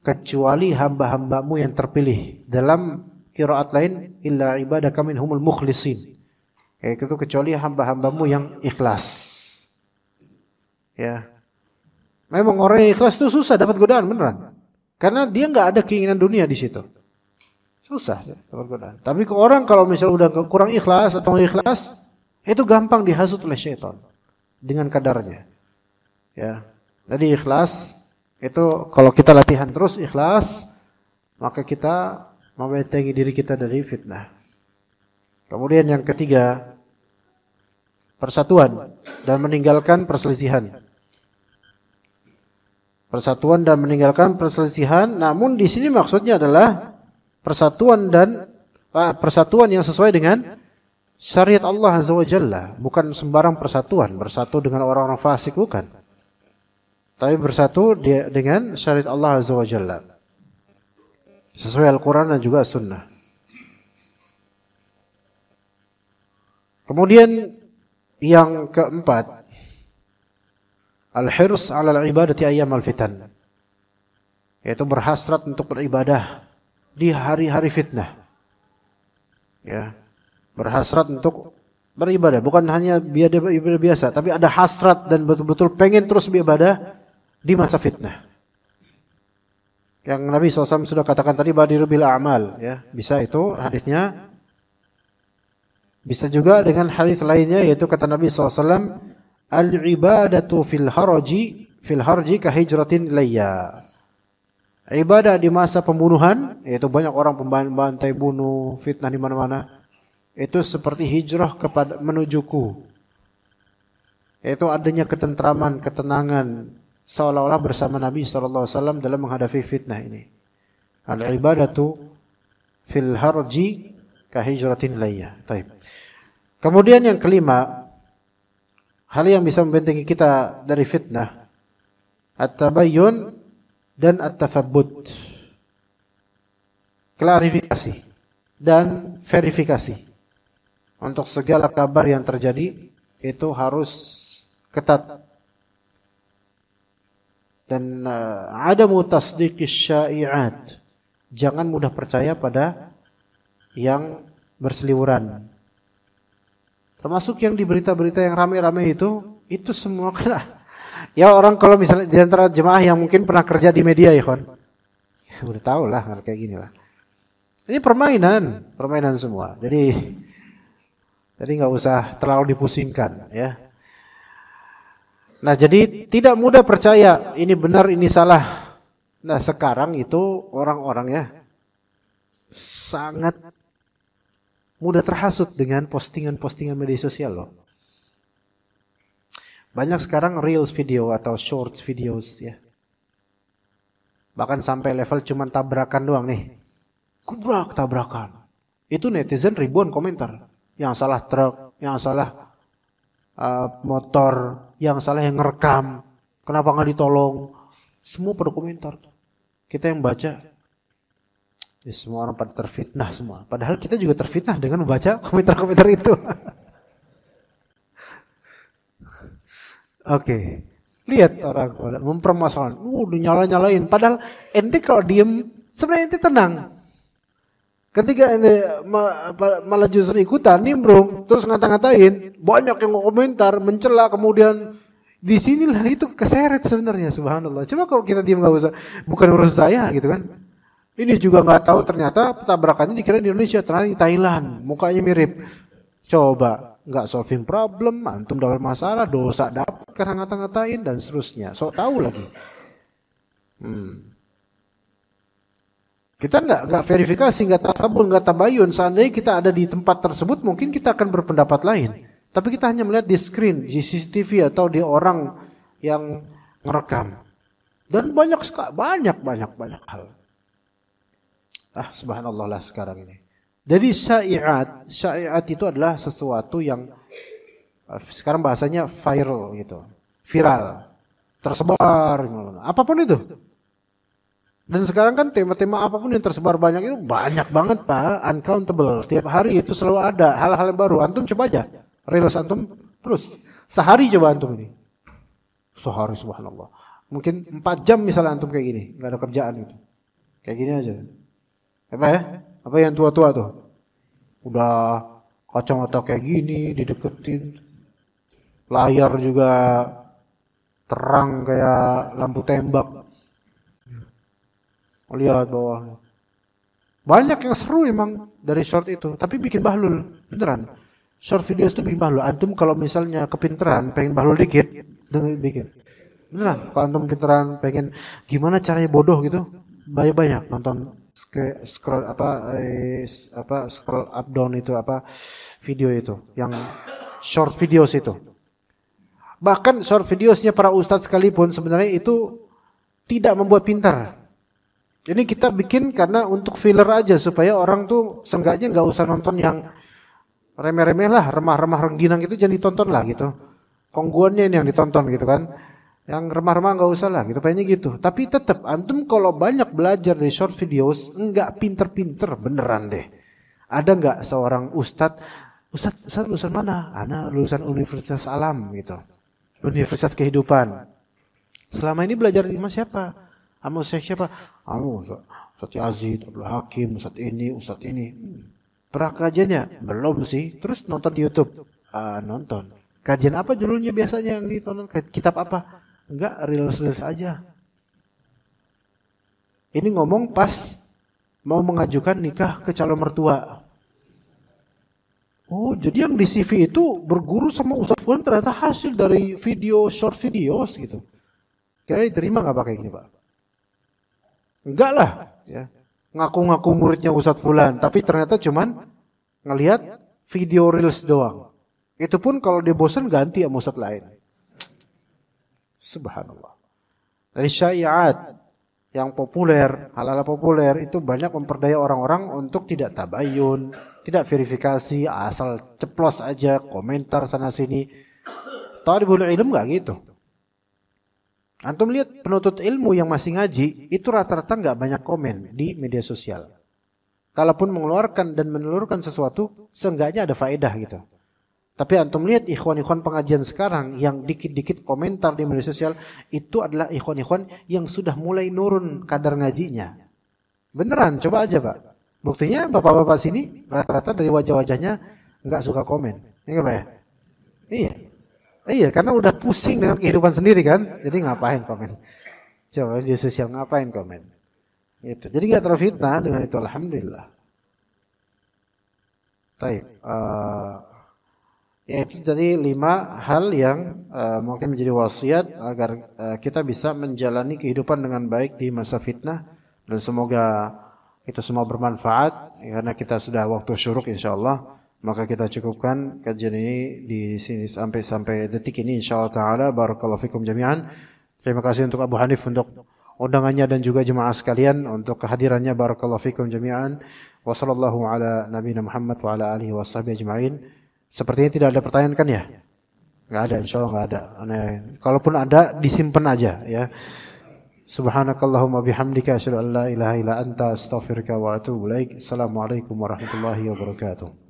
kecuali hamba-hambamu yang terpilih. Dalam qiraat lain, illa ibadaka minhumul mukhlisin. Itu kecuali hamba-hambamu yang ikhlas. Ya. Memang orang yang ikhlas itu susah dapat godaan beneran. Karena dia nggak ada keinginan dunia di situ. Susah dapat godaan. Tapi ke orang kalau misalnya udah kurang ikhlas atau nggak ikhlas, itu gampang dihasut oleh syaitan dengan kadarnya. Ya, jadi ikhlas itu kalau kita latihan terus ikhlas, maka kita membentengi diri kita dari fitnah. Kemudian yang ketiga, persatuan dan meninggalkan perselisihan. Persatuan dan meninggalkan perselisihan, namun di sini maksudnya adalah persatuan yang sesuai dengan syariat Allah Azza wa Jalla, bukan sembarang persatuan, bersatu dengan orang-orang fasik, bukan. Tapi bersatu dengan syariat Allah Azza wa Jalla. Sesuai Al-Quran dan juga Sunnah. Kemudian yang keempat, al-hirs 'ala al-ibadati ayyam al-fitan. Yaitu berhasrat untuk beribadah di hari-hari fitnah. Ya, berhasrat untuk beribadah, bukan hanya ibadah biasa, tapi ada hasrat dan betul-betul pengen terus beribadah di masa fitnah. Yang Nabi SAW sudah katakan tadi, badiru bil a'mal, ya. Bisa itu hadisnya. Bisa juga dengan hadis lainnya, yaitu kata Nabi SAW, al-ibadatu fil harji ka hijratin ilayya. Ibadah di masa pembunuhan, yaitu banyak orang pembantai bunuh, fitnah di mana-mana, itu seperti hijrah menujuku. Yaitu adanya ketentraman, ketenangan, seolah-olah bersama Nabi SAW dalam menghadapi fitnah ini. Al-ibadatu fil harji ka hijratin ilayya. Baik. Kemudian yang kelima, hal yang bisa membentengi kita dari fitnah, at-tabayyun dan at-tathabbut. Klarifikasi dan verifikasi. Untuk segala kabar yang terjadi itu harus ketat. Dan adamu tasdiqis syai'at. Jangan mudah percaya pada yang berseliweran. Termasuk yang di berita-berita yang rame-rame itu semua kena. Ya orang kalau misalnya di antara jemaah yang mungkin pernah kerja di media ya kan. Ya, udah tahu lah kayak gini lah. Ini permainan semua. Jadi nggak usah terlalu dipusingkan ya. Nah, jadi tidak mudah percaya ini benar, ini salah. Nah, sekarang itu orang-orangnya sangat mudah terhasut dengan postingan-postingan media sosial loh. Banyak sekarang reels video atau shorts videos ya. Bahkan sampai level cuman tabrakan doang nih. Kubrak tabrakan. Itu netizen ribuan komentar. Yang salah truk, yang salah motor, yang salah yang ngerekam, kenapa nggak ditolong, semua pada komentar. Kita yang baca, Ya, semua orang pada terfitnah semua. Padahal kita juga terfitnah dengan membaca komentar-komentar itu. Oke. Lihat orang mempermasalahkan, nyala-nyalain. Padahal ente kalau diem, sebenarnya ente tenang. Ketika ente malah justru ikutan, nimbrung, terus ngata-ngatain, banyak yang komentar, mencela, kemudian di sinilah itu keseret sebenarnya, subhanallah. Cuma kalau kita diem nggak usah, bukan urusan saya gitu kan. Ini juga nggak tahu ternyata tabrakannya dikira di Indonesia, ternyata di Thailand, mukanya mirip. Coba nggak solving problem, antum dapat masalah, dosa dapat karena ngata-ngatain dan seterusnya. Sok tahu lagi. Kita nggak verifikasi, nggak tasabun, nggak tabayun. Seandainya kita ada di tempat tersebut, mungkin kita akan berpendapat lain. Tapi kita hanya melihat di screen, di CCTV atau di orang yang ngerekam. Dan banyak hal. Subhanallah lah sekarang ini. Jadi syai'at itu adalah sesuatu yang sekarang bahasanya viral gitu. Viral. Tersebar. Apapun itu. Dan sekarang kan tema-tema apapun yang tersebar banyak itu banyak banget Pak. Uncountable. Setiap hari itu selalu ada hal-hal yang baru. Antum coba aja. Reels antum terus. Sehari coba antum ini. Sehari subhanallah. Mungkin 4 jam misalnya antum kayak gini. Gak ada kerjaan gitu. Kayak gini aja. Apa ya? Apa yang tua-tua tuh? Udah kacamata kayak gini, dideketin. Layar juga terang kayak lampu tembak. Lihat bawah. Banyak yang seru emang dari short itu, tapi bikin bahlul. Beneran. Short video itu bikin bahlul. Antum kalau misalnya kepinteran, pengen bahlul dikit, bikin. Beneran. Kalau antum pinteran, pengen gimana caranya bodoh gitu, banyak nonton. Scroll scroll up down itu video itu yang short videos itu. Bahkan short videosnya para ustadz sekalipun sebenarnya itu tidak membuat pintar. Ini kita bikin karena untuk filler aja supaya orang tuh seenggaknya nggak usah nonton yang remeh-remeh lah, remah-remah rengginang itu jangan ditonton lah gitu. Kongguannya ini yang ditonton gitu kan. Yang remah-remah nggak usah lah gitu, pengennya gitu. Tapi tetap antum kalau banyak belajar dari short videos, nggak pinter-pinter beneran deh. Ada nggak seorang ustadz lulusan mana? Ana lulusan Universitas Alam gitu, Universitas Kehidupan. Selama ini belajar di mana siapa? Sama Ustaz siapa? Ustaz Yazid, Abdul Hakim, Ustaz ini. Pernah kajiannya? Belum sih. Terus nonton di YouTube? Nonton. Kajian apa judulnya biasanya yang ditonton? Kitab apa? Enggak, reels aja. Ini ngomong pas mau mengajukan nikah ke calon mertua. Oh, jadi yang di CV itu berguru sama Ustaz Fulan ternyata hasil dari video, short videos gitu. Kira-kira diterima nggak pakai gini Pak? Enggak lah, ya. Ngaku-ngaku muridnya Ustaz Fulan, tapi ternyata cuman ngelihat video reels doang. Itu pun kalau dia bosan ganti sama Ustaz lain. Subhanallah. Dari syai'at yang populer, hal-hal populer itu banyak memperdaya orang-orang untuk tidak tabayun, tidak verifikasi, asal ceplos aja, komentar sana sini. Thalibul ilm enggak gitu. Antum lihat penuntut ilmu yang masih ngaji, itu rata-rata enggak banyak komen di media sosial. Kalaupun mengeluarkan dan menelurkan sesuatu, seenggaknya ada faedah gitu. Tapi antum lihat ikhwan-ikhwan pengajian sekarang yang dikit-dikit komentar di media sosial, itu adalah ikhwan-ikhwan yang sudah mulai nurun kadar ngajinya. Beneran, coba aja Pak. Buktinya bapak-bapak sini rata-rata dari wajah-wajahnya nggak suka komen. Ini apa ya? Iya, karena udah pusing dengan kehidupan sendiri kan. Jadi ngapain komen? Coba di sosial ngapain komen? Itu. Jadi nggak terfitnah dengan itu, alhamdulillah. Baik. Itu jadi 5 hal yang mungkin menjadi wasiat agar kita bisa menjalani kehidupan dengan baik di masa fitnah, dan semoga itu semua bermanfaat. Karena kita sudah waktu syuruk insyaallah, maka kita cukupkan kajian ini di sini sampai detik ini insyaallah taala. Barakallahu fikum jami'an. Terima kasih untuk Abu Hanif untuk undangannya dan juga jemaah sekalian untuk kehadirannya. Barakallahu fikum jami'an. Wa sallallahu ala nabiyina Muhammad wa ala alihi washabihi ajma'in. Sepertinya tidak ada pertanyaan kan ya? Nggak ada, insya Allah nggak ada. Kalaupun ada, disimpan aja ya. Subhanakallahumma bihamdika asyhadu an la ilaha illa anta astaghfiruka wa atubu ilaik. Assalamualaikum warahmatullahi wabarakatuh.